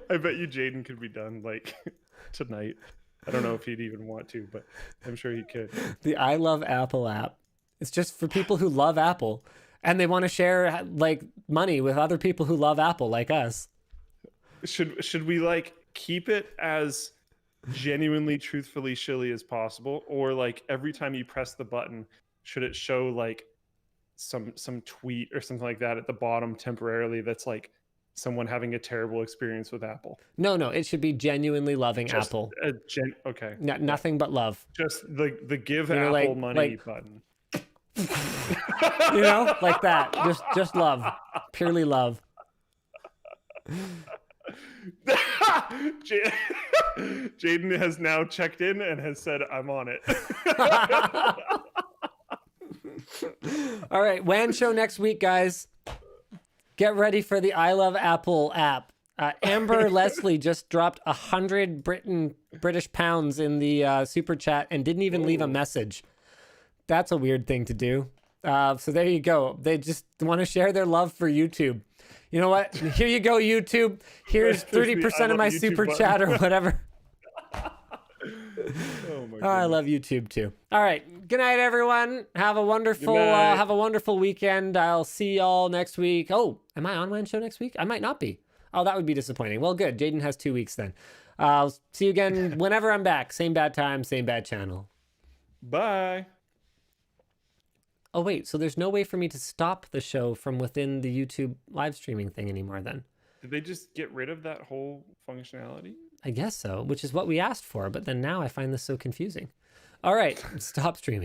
I bet you Jaden could be done like tonight. I don't know if he'd even want to, but I'm sure he could. The I love Apple app. It's just for people who love Apple and they want to share like money with other people who love Apple like us. Should we like keep it as genuinely truthfully shilly as possible, or like every time you press the button should it show like some tweet or something like that at the bottom temporarily that's like someone having a terrible experience with Apple? No, it should be genuinely loving just Apple. Okay. Nothing but love. Just the give Apple money button. Like that. Just love. Purely love. Jaden has now checked in and has said, I'm on it. All right, WAN show next week, guys. Get ready for the I Love Apple app. Amber Leslie just dropped 100 British pounds in the super chat and didn't even leave a message. That's a weird thing to do. So there you go. They just want to share their love for YouTube. You know what? Here you go, YouTube. Here's 30% of my super chat or whatever. Oh, I love YouTube too. All right. Good night, everyone. Have a wonderful weekend. I'll see y'all next week. Oh, am I on WAN show next week? I might not be. Oh, that would be disappointing. Well, good. Jaden has 2 weeks then. I'll see you again whenever I'm back. Same bad time, same bad channel. Bye. Oh, wait, so there's no way for me to stop the show from within the YouTube live streaming thing anymore then? Did they just get rid of that whole functionality? I guess so, which is what we asked for, but then now I find this so confusing. All right, stop streaming.